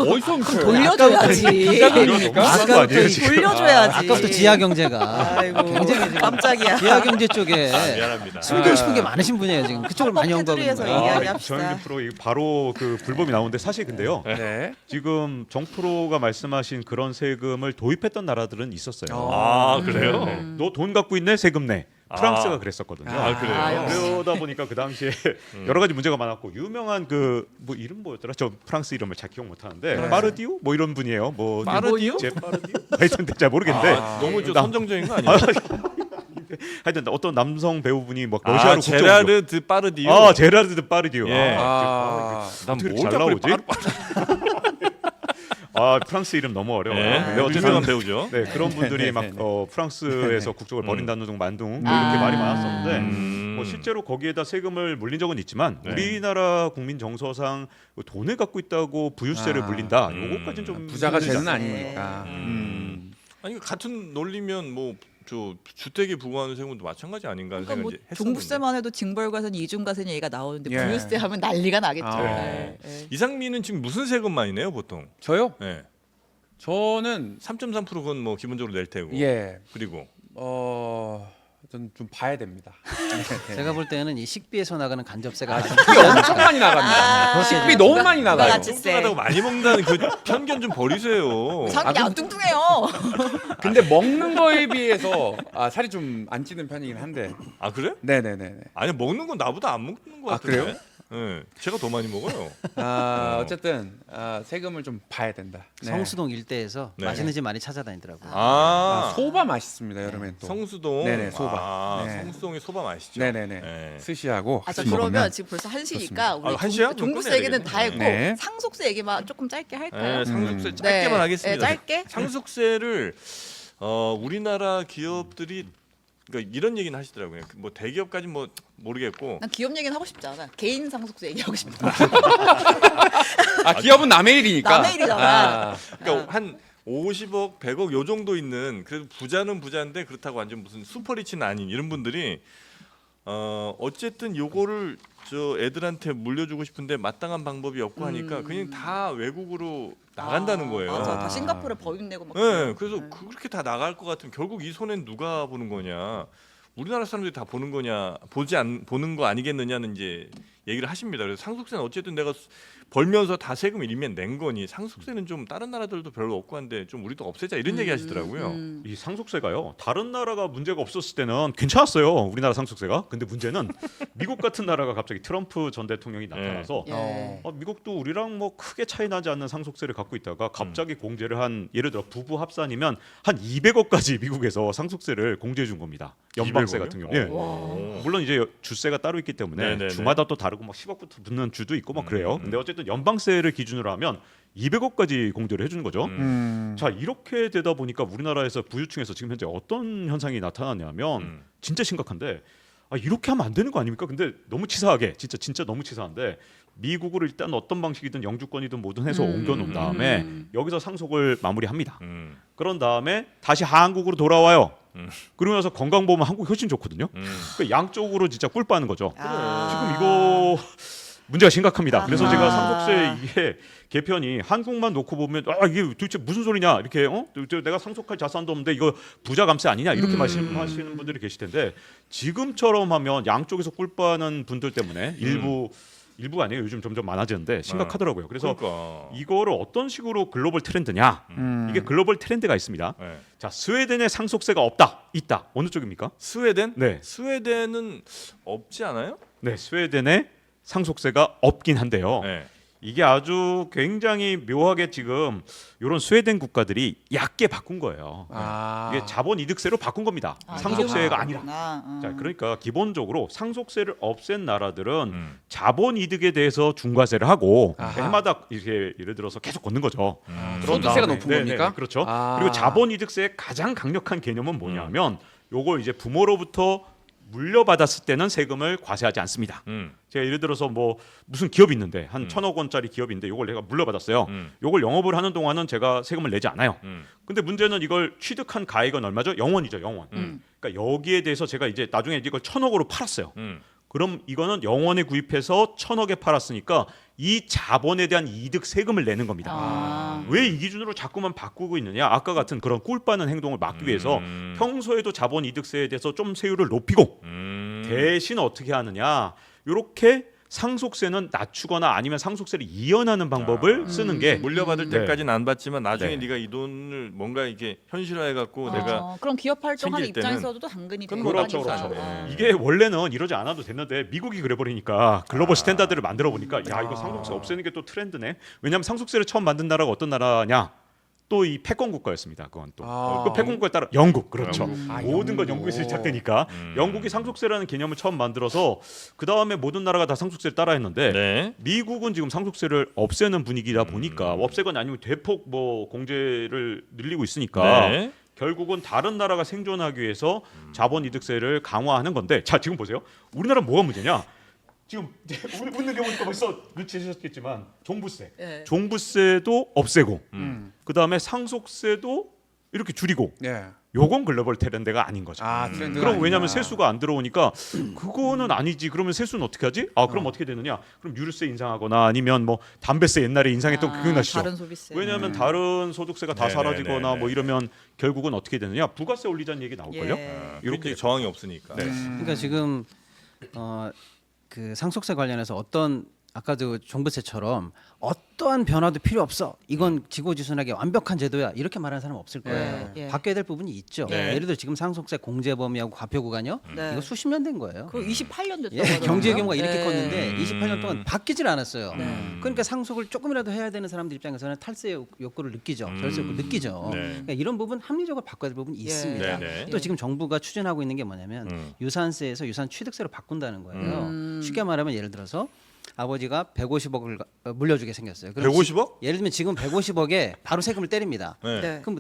어디서 훔쳐요?
돌려줘야지.
비싼 거 아니에요, 지금?
돌려줘야지.
아까부터 지하 경제가
아이고.
굉장히 지금
깜짝이야.
지하 경제 쪽에
아, 미안합니다.
숨기고 싶은 게 많으신 분이에요 지금 그쪽을 많이 연구하고 있는
테두리에서
거예요.
얘기하지 합시다.
정영진 프로 이거 바로 그 불법이 나오는데 사실 근데요.
네.
지금 정 프로가 말씀하신 그런 세금을 도입했던 나라들은 있었어요.
아 그래요?
너 돈 갖고 있네 세금 내. 프랑스가
아.
그랬었거든요.
아, 그래요?
아, 역시.
그러다 보니까 그 당시에 여러 가지 문제가 많았고 유명한 그 뭐 이름 뭐였더라? 저 프랑스 이름을 잘 기억 못 하는데 파르디오 뭐 이런 분이에요. 뭐
파르디오?
제 파르디오? 하여튼 잘 모르겠는데
너무 좀
나-
선정적인 거 아니에요?
하여튼 어떤 남성 배우분이 막 러시아로 국적으로
제라르드 파르디오.
아 제라르드 파르디오.
예. 난
어떻게
뭘
잘
자꾸
나오지? 아 프랑스 이름 너무 어려워요.
네,
근데 어쨌든
유명한 배우죠.
네 그런 분들이 막 프랑스에서 국적을 버린다는 등 만둥 뭐 이렇게 말이 많았었는데 뭐 실제로 거기에다 세금을 물린 적은 있지만
네.
우리나라 국민 정서상 돈을 갖고 있다고 부유세를
아.
물린다. 요거까지는 좀
부자가
문제지
죄는
않습니까?
아니니까.
아니 같은 논리면 뭐 저 주택에 부과하는 세금도 마찬가지 아닌가 하는
그러니까 뭐
생각이 했었는데.
종부세만 해도 징벌과세는 이중과세는 얘기가 나오는데
예.
부유세 하면 난리가 나겠죠.
아.
네. 네.
이상민은 지금 무슨 세금만이 내요 보통?
저요?
네.
저는
3.3%건 뭐 기본적으로 낼 테고.
예.
그리고
좀 봐야 됩니다.
제가 볼 때는 이 식비에서 나가는 간접세가 가장
식비 엄청 많이 나갑니다. 식비 너무 많이 나가요.
같이
뚱뚱하다고 많이 먹는다는 그 편견 좀 버리세요.
상이 안 뚱뚱해요.
근데 먹는 거에 비해서 살이 좀 안 찌는 편이긴 한데.
아 그래?
네네네.
아니 먹는 건 나보다 안 먹는 거
아,
같은데.
그래요?
네, 제가 더 많이 먹어요.
어쨌든 세금을 좀 봐야 된다. 네.
성수동 일대에서
네.
맛있는 집 많이 찾아다니더라고요.
소바 맛있습니다. 여름엔 또.
성수동.
네네, 소바.
아,
네.
성수동의 소바 맛있죠.
네네네.
네.
스시하고
아, 자
같이
그러면
먹으면.
지금 벌써 1시니까 우리
아, 1시야?
종부세
그럼
얘기는 다 했고
네.
상속세 얘기만 조금 짧게 할까요?
네, 상속세
음.
짧게만
네.
하겠습니다.
네, 짧게.
상속세를 우리나라 기업들이 그러니까 이런 얘기는 하시더라고요. 뭐 대기업까지 뭐 모르겠고
난 기업 얘기는 하고 싶지 않아. 개인 상속세 얘기하고 싶다.
기업은 남의 일이니까.
남의 일이잖아.
그러니까 한 50억, 100억 요 정도 있는 그래도 부자는 부자인데 그렇다고 완전 무슨 슈퍼리치는 아닌 이런 분들이 어쨌든 요거를 저 애들한테 물려주고 싶은데 마땅한 방법이 없고 하니까 그냥 다 외국으로 나간다는 거예요.
맞아. 다 싱가포르에 법인 내고 막.
네, 그래서 그렇게 다 나갈 것 같으면 결국 이 손해는 누가 보는 거냐? 우리나라 사람들이 다 보는 거냐? 보는 거 아니겠느냐는 이제 얘기를 하십니다. 그래서 상속세는 어쨌든 내가 벌면서 다 세금을 일면 낸 거니 상속세는 좀 다른 나라들도 별로 없고 한데 좀 우리도 없애자 이런 얘기 하시더라고요.
이 상속세가요. 다른 나라가 문제가 없었을 때는 괜찮았어요. 우리나라 상속세가. 근데 문제는 미국 같은 나라가 갑자기 트럼프 전 대통령이 나타나서
예.
미국도 우리랑 뭐 크게 차이 나지 않는 상속세를 갖고 있다가 갑자기 공제를 한 예를 들어 부부 합산이면 한 200억까지 미국에서 상속세를 공제해 준 겁니다. 연방세
200억 이요?
같은 경우. 예.
오.
물론 이제 주세가 따로 있기 때문에
네네네.
주마다 또 다르고 막 10억부터 붙는 주도 있고 막 그래요. 근데 어쨌든 연방세를 기준으로 하면 200억까지 공제를 해주는 거죠. 자 이렇게 되다 보니까 우리나라에서 부유층에서 지금 현재 어떤 현상이 나타나냐면 진짜 심각한데 이렇게 하면 안 되는 거 아닙니까? 근데 너무 치사하게 진짜 너무 치사한데 미국으로 일단 어떤 방식이든 영주권이든 뭐든 해서 옮겨놓은 다음에 여기서 상속을 마무리합니다. 그런 다음에 다시 한국으로 돌아와요. 그러고 나서 건강보험은 한국이 훨씬 좋거든요. 그러니까 양쪽으로 진짜 꿀 빠는 거죠. 지금 이거 문제가 심각합니다. 그래서 제가 상속세 이게 개편이 한국만 놓고 보면 이게 도대체 무슨 소리냐 이렇게 내가 상속할 자산도 없는데 이거 부자 감세 아니냐 이렇게 말씀하시는 분들이 계실 텐데 지금처럼 하면 양쪽에서 꿀 빠는 분들 때문에 일부 아니에요. 요즘 점점 많아지는데 심각하더라고요. 그래서
그러니까.
이거를 어떤 식으로 글로벌 트렌드냐? 이게 글로벌 트렌드가 있습니다.
네.
자, 스웨덴에 상속세가 있다. 어느 쪽입니까?
스웨덴?
네.
스웨덴은 없지 않아요?
네, 스웨덴에 상속세가 없긴 한데요.
네.
이게 아주 굉장히 묘하게 지금 이런 스웨덴 국가들이 얕게 바꾼 거예요. 이게 자본 이득세로 바꾼 겁니다. 상속세가 아니라. 자, 그러니까 기본적으로 상속세를 없앤 나라들은 자본 이득에 대해서 중과세를 하고 해마다 이렇게 예를 들어서 계속 걷는 거죠. 그런
소득세가
다음에-
높은
네네,
겁니까?
그렇죠.
아.
그리고 자본 이득세의 가장 강력한 개념은 뭐냐면 요거 이제 부모로부터 물려받았을 때는 세금을 과세하지 않습니다. 제가 예를 들어서 뭐 무슨 기업이 있는데 한 1,000억 원짜리 기업인데 이걸 내가 물려받았어요. 이걸 영업을 하는 동안은 제가 세금을 내지 않아요. 근데 문제는 이걸 취득한 가액은 얼마죠? 0원이죠, 0원. 그러니까 여기에 대해서 제가 이제 나중에 이걸 1,000억으로 팔았어요. 그럼 이거는 0원에 구입해서 1,000억에 팔았으니까 이 자본에 대한 이득 세금을 내는 겁니다. 왜 이 기준으로 자꾸만 바꾸고 있느냐? 아까 같은 그런 꿀 빠는 행동을 막기 위해서 평소에도 자본 이득세에 대해서 좀 세율을 높이고 대신 어떻게 하느냐? 이렇게 상속세는 낮추거나 아니면 상속세를 이연하는 방법을 쓰는 게
물려받을
네.
때까지는 안 받지만 나중에
네.
네가 이 돈을 뭔가 이게 현실화해 갖고 내가
그럼 기업 활동하는
생길 때는
입장에서도 당근이 되고
그렇죠,
하니까.
그렇죠.
이게 원래는 이러지 않아도 됐는데 미국이 그래버리니까 글로벌 스탠다드를 만들어 보니까 야 이거 상속세 없애는 게 또 트렌드네. 왜냐하면 상속세를 처음 만든 나라가 어떤 나라냐? 또 이 패권 국가였습니다. 그건 또 그 패권 국가에 따라 영국 그렇죠. 모든 건 영국에서 시작되니까 영국이 상속세라는 개념을 처음 만들어서 그 다음에 모든 나라가 다 상속세를 따라했는데
네.
미국은 지금 상속세를 없애는 분위기다 보니까 없애거나 아니면 대폭 뭐 공제를 늘리고 있으니까
네.
결국은 다른 나라가 생존하기 위해서 자본이득세를 강화하는 건데 자 지금 보세요. 우리나라는 뭐가 문제냐? 지금 웃는 게 보니까 벌써 눈치채셨겠지만 종부세,
네.
종부세도 없애고 그 다음에 상속세도 이렇게 줄이고
네.
요건 글로벌 트렌드가 아닌 거죠.
트렌드가
그럼 왜냐하면
아니구나.
세수가 안 들어오니까 그거는 아니지. 그러면 세수는 어떻게 하지? 그럼 어떻게 되느냐? 그럼 유류세 인상하거나 아니면 뭐 담배세 옛날에 인상했던 그거 기억나시죠?
다른 소비세.
왜냐하면 다른 소득세가 다
네네네네.
사라지거나 뭐 이러면 결국은 어떻게 되느냐? 부가세 올리자는 얘기 나올걸요?
예.
이렇게 저항이 없으니까.
네.
그러니까 지금 그 상속세 관련해서 어떤 아까도 종부세처럼 어떠한 변화도 필요 없어. 이건 지고지순하게 완벽한 제도야. 이렇게 말하는 사람 없을 거예요.
예.
바뀌어야 될 부분이 있죠.
네.
예를 들어 지금 상속세 공제 범위하고 과표 구간이요.
네.
이거 수십 년 된 거예요.
그 28년 됐다고
예,
하더라고요.
경제 규모가 이렇게
네.
컸는데 28년 동안 바뀌질 않았어요.
네.
그러니까 상속을 조금이라도 해야 되는 사람들 입장에서는 탈세 욕구를 느끼죠. 절세 욕구를 느끼죠.
네.
그러니까 이런 부분 합리적으로 바꿔야 될 부분이
예.
있습니다.
네, 네.
또 지금 정부가 추진하고 있는 게 뭐냐면 유산세에서 유산 취득세로 바꾼다는 거예요. 쉽게 말하면 예를 들어서 아버지가 150억을 물려주게 생겼어요. 그럼
150억?
예를 들면 지금 150억에 바로 세금을 때립니다.
네.
네.
그럼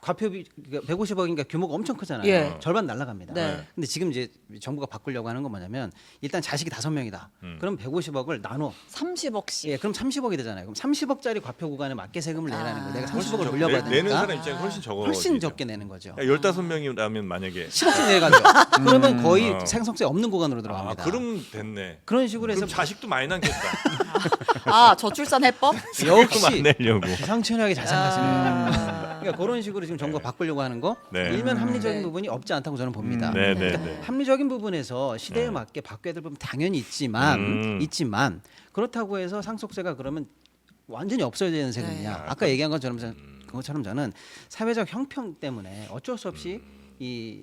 과표비 150억이니까 규모가 엄청 크잖아요.
예.
절반 날라갑니다.
네.
근데 지금 이제 정부가 바꾸려고 하는 건 뭐냐면 일단 자식이 5명이다. 그럼 150억을 나눠.
30억씩.
예, 그럼 30억이 되잖아요. 그럼 30억짜리 과표 구간에 맞게 세금을 내라는 거예요. 내가
훨씬
30억을
적-
물려받으니까
내는 사람 입장에서 훨씬 적어.
훨씬 적게 내는 거죠.
15명이라면 만약에
10억씩 내가죠. 그러면 거의 생성세 없는 구간으로 들어갑니다.
그럼 됐네.
그런 식으로 해서
그럼 자식도 많이 낳겠다.
저출산 해법?
역시
안 내려고.
기상천외하게 잘 생각하시네요. 그러니까 그러니까 그런 식으로 지금 정부가 바꾸려고 하는 거
네.
일면 합리적인
네.
부분이 없지 않다고 저는 봅니다.
네, 네,
그러니까
네.
합리적인 부분에서 시대에 맞게 바뀌어야 될 부분 당연히 있지만 그렇다고 해서 상속세가 그러면 완전히 없어야 되는 세금이냐? 아까 얘기한 것처럼 저는 사회적 형평 때문에 어쩔 수 없이 이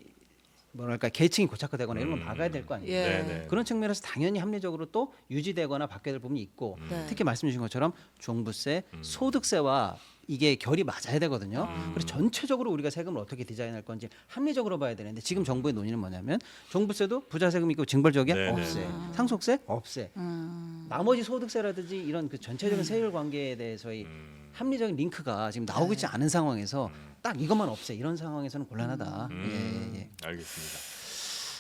뭐랄까 계층이 고착화되거나 이런 걸 막아야 될 거 아니에요.
예.
네, 네.
그런 측면에서 당연히 합리적으로 또 유지되거나 바뀌어야 될 부분이 있고
네.
특히 말씀 주신 것처럼 종부세, 소득세와 이게 결이 맞아야 되거든요. 그래서 전체적으로 우리가 세금을 어떻게 디자인할 건지 합리적으로 봐야 되는데 지금 정부의 논의는 뭐냐면 종부세도 부자 세금 있고 징벌적이야
네,
없애, 상속세 없애, 나머지 소득세라든지 이런 그 전체적인 세율 관계에 대해서의 합리적인 링크가 지금 나오고 있지 않은 상황에서 딱 이것만 없애 이런 상황에서는 곤란하다. 예.
알겠습니다.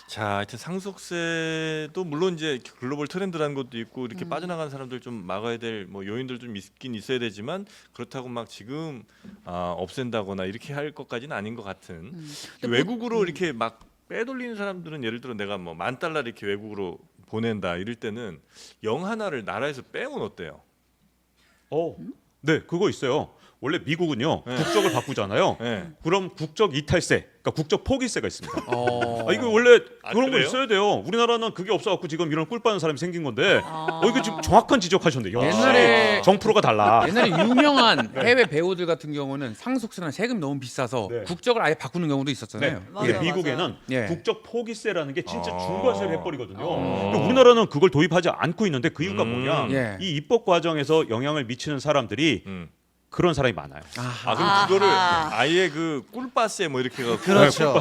자, 하여튼 상속세도 물론 이제 글로벌 트렌드라는 것도 있고 이렇게 빠져나가는 사람들 좀 막아야 될 뭐 요인들 좀 있긴 있어야 되지만 그렇다고 막 지금 없앤다거나 이렇게 할 것까지는 아닌 것 같은. 외국으로 이렇게 막 빼돌리는 사람들은 예를 들어 내가 뭐 $10,000 이렇게 외국으로 보낸다 이럴 때는 영 하나를 나라에서 빼면 어때요?
네, 그거 있어요. 원래 미국은요
네.
국적을 바꾸잖아요.
네.
그럼 국적 이탈세, 그러니까 국적 포기세가 있습니다.
어.
이거 원래
아,
그런 거
그래요?
있어야 돼요. 우리나라는 그게 없어갖고 지금 이런 꿀 빠는 사람이 생긴 건데, 이거 지금 정확한 지적하셨네. 역시
옛날에-
정프로가 달라.
옛날에 유명한 해외 배우들 같은 경우는 상속세나 세금 너무 비싸서
네.
국적을 아예 바꾸는 경우도 있었잖아요.
네.
맞아요,
근데 미국에는
예.
국적 포기세라는 게 진짜
아.
중과세를 해버리거든요. 근데 우리나라는 그걸 도입하지 않고 있는데 그 이유가 뭐냐?
예.
이 입법 과정에서 영향을 미치는 사람들이 그런 사람이 많아요.
아 그럼 그거를 아예 그 꿀빠세 뭐 이렇게 해서
그렇죠.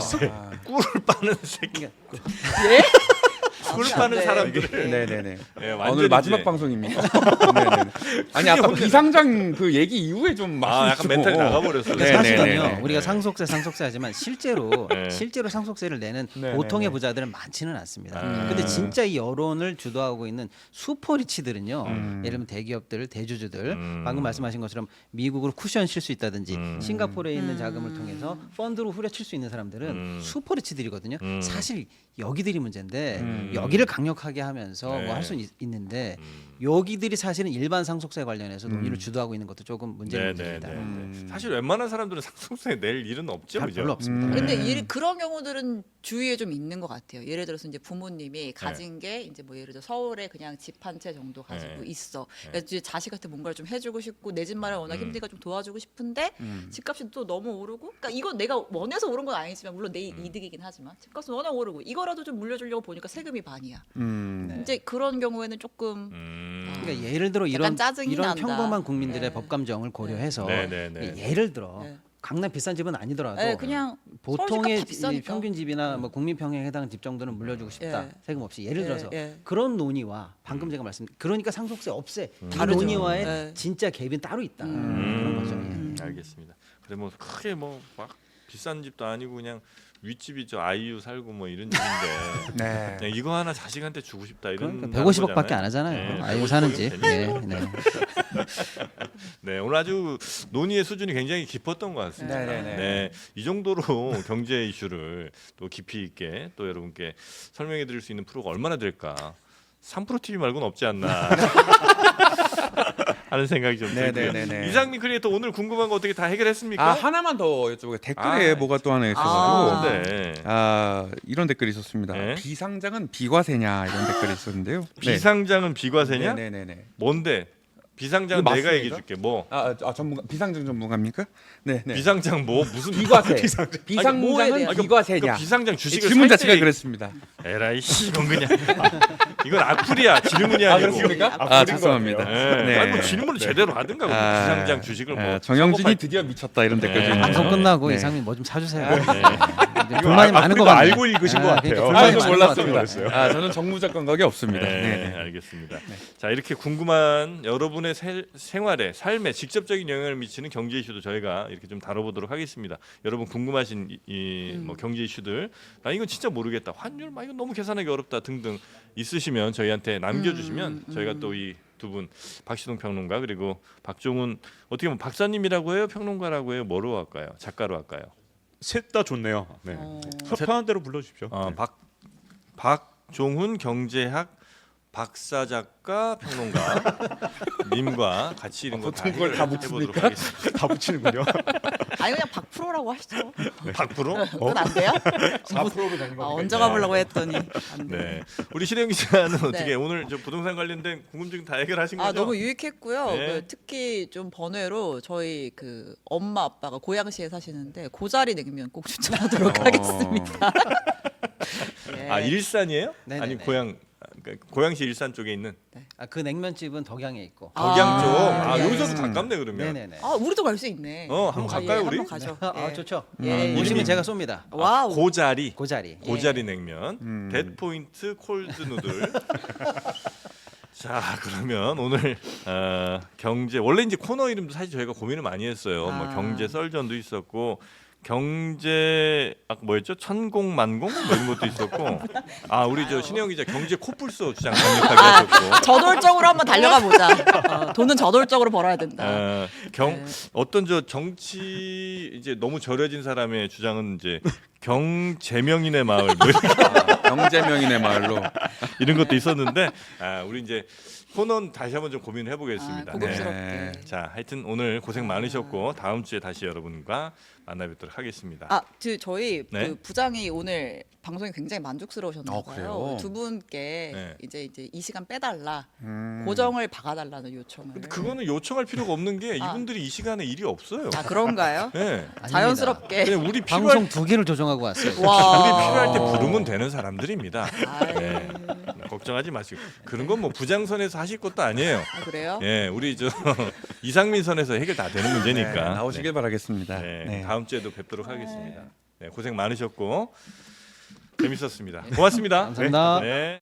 꿀을 빠는 새끼.
예?
꿀 빠는 사람들.
네네네.
네,
아,
완전히
오늘 마지막
이제-
방송입니까? 네네. 아니 아까 비상장 그 얘기 이후에 좀
아 약간 멘탈이 나가버렸어요.
네,
사실은요.
네, 네.
우리가 상속세 하지만 실제로
네.
상속세를 내는
네,
보통의
네, 네.
부자들은 많지는 않습니다.
아.
근데 진짜 이 여론을 주도하고 있는 슈퍼리치들은요. 예를 들면 대기업들, 대주주들, 방금 말씀하신 것처럼 미국으로 쿠션 칠 수 있다든지 싱가포르에 있는 자금을 통해서 펀드로 후려칠 수 있는 사람들은 슈퍼리치들이거든요. 사실 여기들이 문제인데 여기를 강력하게 하면서
네.
뭐 할 수는 있는데 여기들이 사실은 일반 상속세 관련해서 논의를 주도하고 있는 것도 조금 문제는 문제입니다.
사실 웬만한 사람들은 상속세 낼 일은 없죠,
잘
그죠?
별로 없습니다.
근데 그런 경우들은 주위에 좀 있는 것 같아요. 예를 들어서 이제 부모님이 가진 게 이제 뭐 예를 들어 서울에 그냥 집 한 채 정도 가지고
네.
있어. 그래서 이제 자식한테 뭔가를 좀 해주고 싶고 내 집 마련 워낙 힘드니까 좀 도와주고 싶은데 집값이 또 너무 오르고. 그러니까 이건 내가 원해서 오른 건 아니지만 물론 내 이득이긴 하지만 집값은 워낙 오르고 이거라도 좀 물려주려고 보니까 세금이 반이야. 이제 그런 경우에는 조금
그러니까 예를 들어
약간
이런
짜증이 난다.
평범한 국민들의
네.
법 감정을 고려해서
네, 네, 네.
예를 들어
네.
강남 비싼 집은 아니더라도
네, 그냥
보통의
서울 집값 다 비싸니까.
이 평균 집이나 뭐 국민 평형에 해당하는 집 정도는 물려주고 싶다.
예.
세금 없이 예를
예,
들어서
예.
그런 논의와 방금 제가 그러니까 상속세 없애 이
다르죠.
논의와의
예.
진짜 갭이 따로 있다. 그런 거죠. 예.
알겠습니다. 그래 뭐 크게 뭐 막 비싼 집도 아니고 그냥 윗집이 저 아이유 살고 뭐 이런 집인데
네.
그냥 이거 하나 자식한테 주고 싶다 이런.
그러니까 150억밖에 안 하잖아요. 아이고 사는 집. 네, 네.
네, 오늘 아주 논의의 수준이 굉장히 깊었던 것 같습니다.
네네네.
네, 이 정도로 경제 이슈를 또 깊이 있게 또 여러분께 설명해드릴 수 있는 프로가 얼마나 될까? 3프로 TV 말고는 없지 않나 하는 생각이 좀 들고요.
네네네네.
이상민 크리에이터 오늘 궁금한 거 어떻게 다 해결했습니까?
아 하나만 더 여쭤볼게요. 댓글에
아,
뭐가 또 하나 있어가지고
네.
이런 댓글이 있었습니다.
네.
비상장은 비과세냐 이런 댓글이 있었는데요. 네.
비상장은 비과세냐?
네네네.
뭔데? 비상장
이거
내가
맞습니까?
얘기해줄게. 뭐
전문가 비상장 전문가입니까? 네.
비상장 뭐 무슨
비과세.
뭐에
비상장은
대한?
비과세냐?
그러니까 비상장 주식을
질문
살
자체가
때
그랬습니다.
에라이 씨 이건 그냥 이건 악플이야 질문이 아니고.
그렇습니까?
악플인
죄송합니다.
것 같아요.
네.
아니 뭐 질문을 제대로 하든가 뭐 비상장 주식을 뭐
정영진이
사고팔-
드디어 미쳤다 이런 댓글 좀 있네요.
방송 끝나고
네.
이상민 뭐 좀 사주세요.
네.
이제 불만이 많은 것
그거
같네요.
알고 읽으신 것 같아요.
그러니까 불만이
저
많은 것
몰랐습니다.
같아요.
저는 정무적 감각이 없습니다.
네,
네.
알겠습니다. 자 이렇게 궁금한 여러분의 생활에 삶에 직접적인 영향을 미치는 경제 이슈도 저희가 이렇게 좀 다뤄보도록 하겠습니다. 여러분 궁금하신 뭐 경제 이슈들, 나 이건 진짜 모르겠다, 환율 막 이건 너무 계산하기 어렵다 등등 있으시면 저희한테 남겨주시면 저희가 또 이 두 분 박시동 평론가 그리고 박종훈 어떻게 보면 박사님이라고 해요, 평론가라고 해요, 뭐로 할까요, 작가로 할까요?
셋 다 좋네요. 네. 편한 대로 불러주십시오. 네.
박종훈 경제학 박사 작가 평론가 님과 같이 이런 거다
보통 그걸 다
해보도록 하겠습니다.
다 붙이는군요.
아니 그냥 박프로라고 하시죠.
박프로?
그건 안 돼요?
4%로 되는
아, 얹어 가보려고 했더니 안 돼.
네. 우리 신혜영 기자는
네.
어떻게 오늘 저 부동산 관련된 궁금증 다 해결하신 거죠?
아 너무 유익했고요.
네.
그 특히 좀 번외로 저희 그 엄마 아빠가 고양시에 사시는데 고자리 냉면 꼭 추천하도록 하겠습니다. 예.
아 일산이에요?
네네네.
아니 그러니까 고양시 일산 쪽에 있는
그 냉면집은 덕양에 있고.
덕양 쪽. 아
예.
여기서도 가깝네 그러면.
네네네.
아 우리도 갈 수 있네.
한번 갈까요
예,
우리?
한번 가죠.
아,
예.
좋죠.
예.
오시면 제가 쏩니다.
와우.
고자리.
고자리.
고자리 냉면, 데드포인트 콜드 누들. 자 그러면 오늘 경제 원래 이제 코너 이름도 사실 저희가 고민을 많이 했어요. 뭐 경제 썰전도 있었고 경제 뭐였죠? 천공만공 뭐 이런 것도 있었고 우리 저 신혜영 기자 경제 코뿔소 주장 강력하게 하셨고
저돌적으로 한번 달려가 보자. 돈은 저돌적으로 벌어야 된다.
어떤 저 정치 이제 너무 절여진 사람의 주장은 이제 경제명인의 마을 뭐
경제명인의 말로
이런 것도 있었는데 우리 이제 코너는 다시 한번 좀 고민을 해보겠습니다.
고급스럽게.
네.
자, 하여튼 오늘 고생 많으셨고 다음 주에 다시 여러분과 만나뵙도록 하겠습니다.
저희
네.
그 부장이 오늘 방송이 굉장히 만족스러우셨나 봐요.
그래요?
두 분께
네.
이제 이 시간 빼달라, 고정을 박아달라는 요청을.
근데 그거는 요청할 필요가 없는 게 이분들이 이 시간에 일이 없어요.
그런가요?
네.
자연스럽게.
그냥 우리 필요할
방송 두 개를 조정하고 왔어요.
와.
우리 필요할 때 부르면 되는 사람들입니다.
아유.
네. 걱정하지 마시고 그런 건 뭐 부장선에서 하실 것도 아니에요.
그래요?
예, 우리 저 이상민 선에서 해결 다 되는 문제니까.
네, 나오시길 바라겠습니다.
네,
네.
다음 주에도 뵙도록 하겠습니다. 네, 고생 많으셨고 재밌었습니다. 고맙습니다.
감사합니다.
네.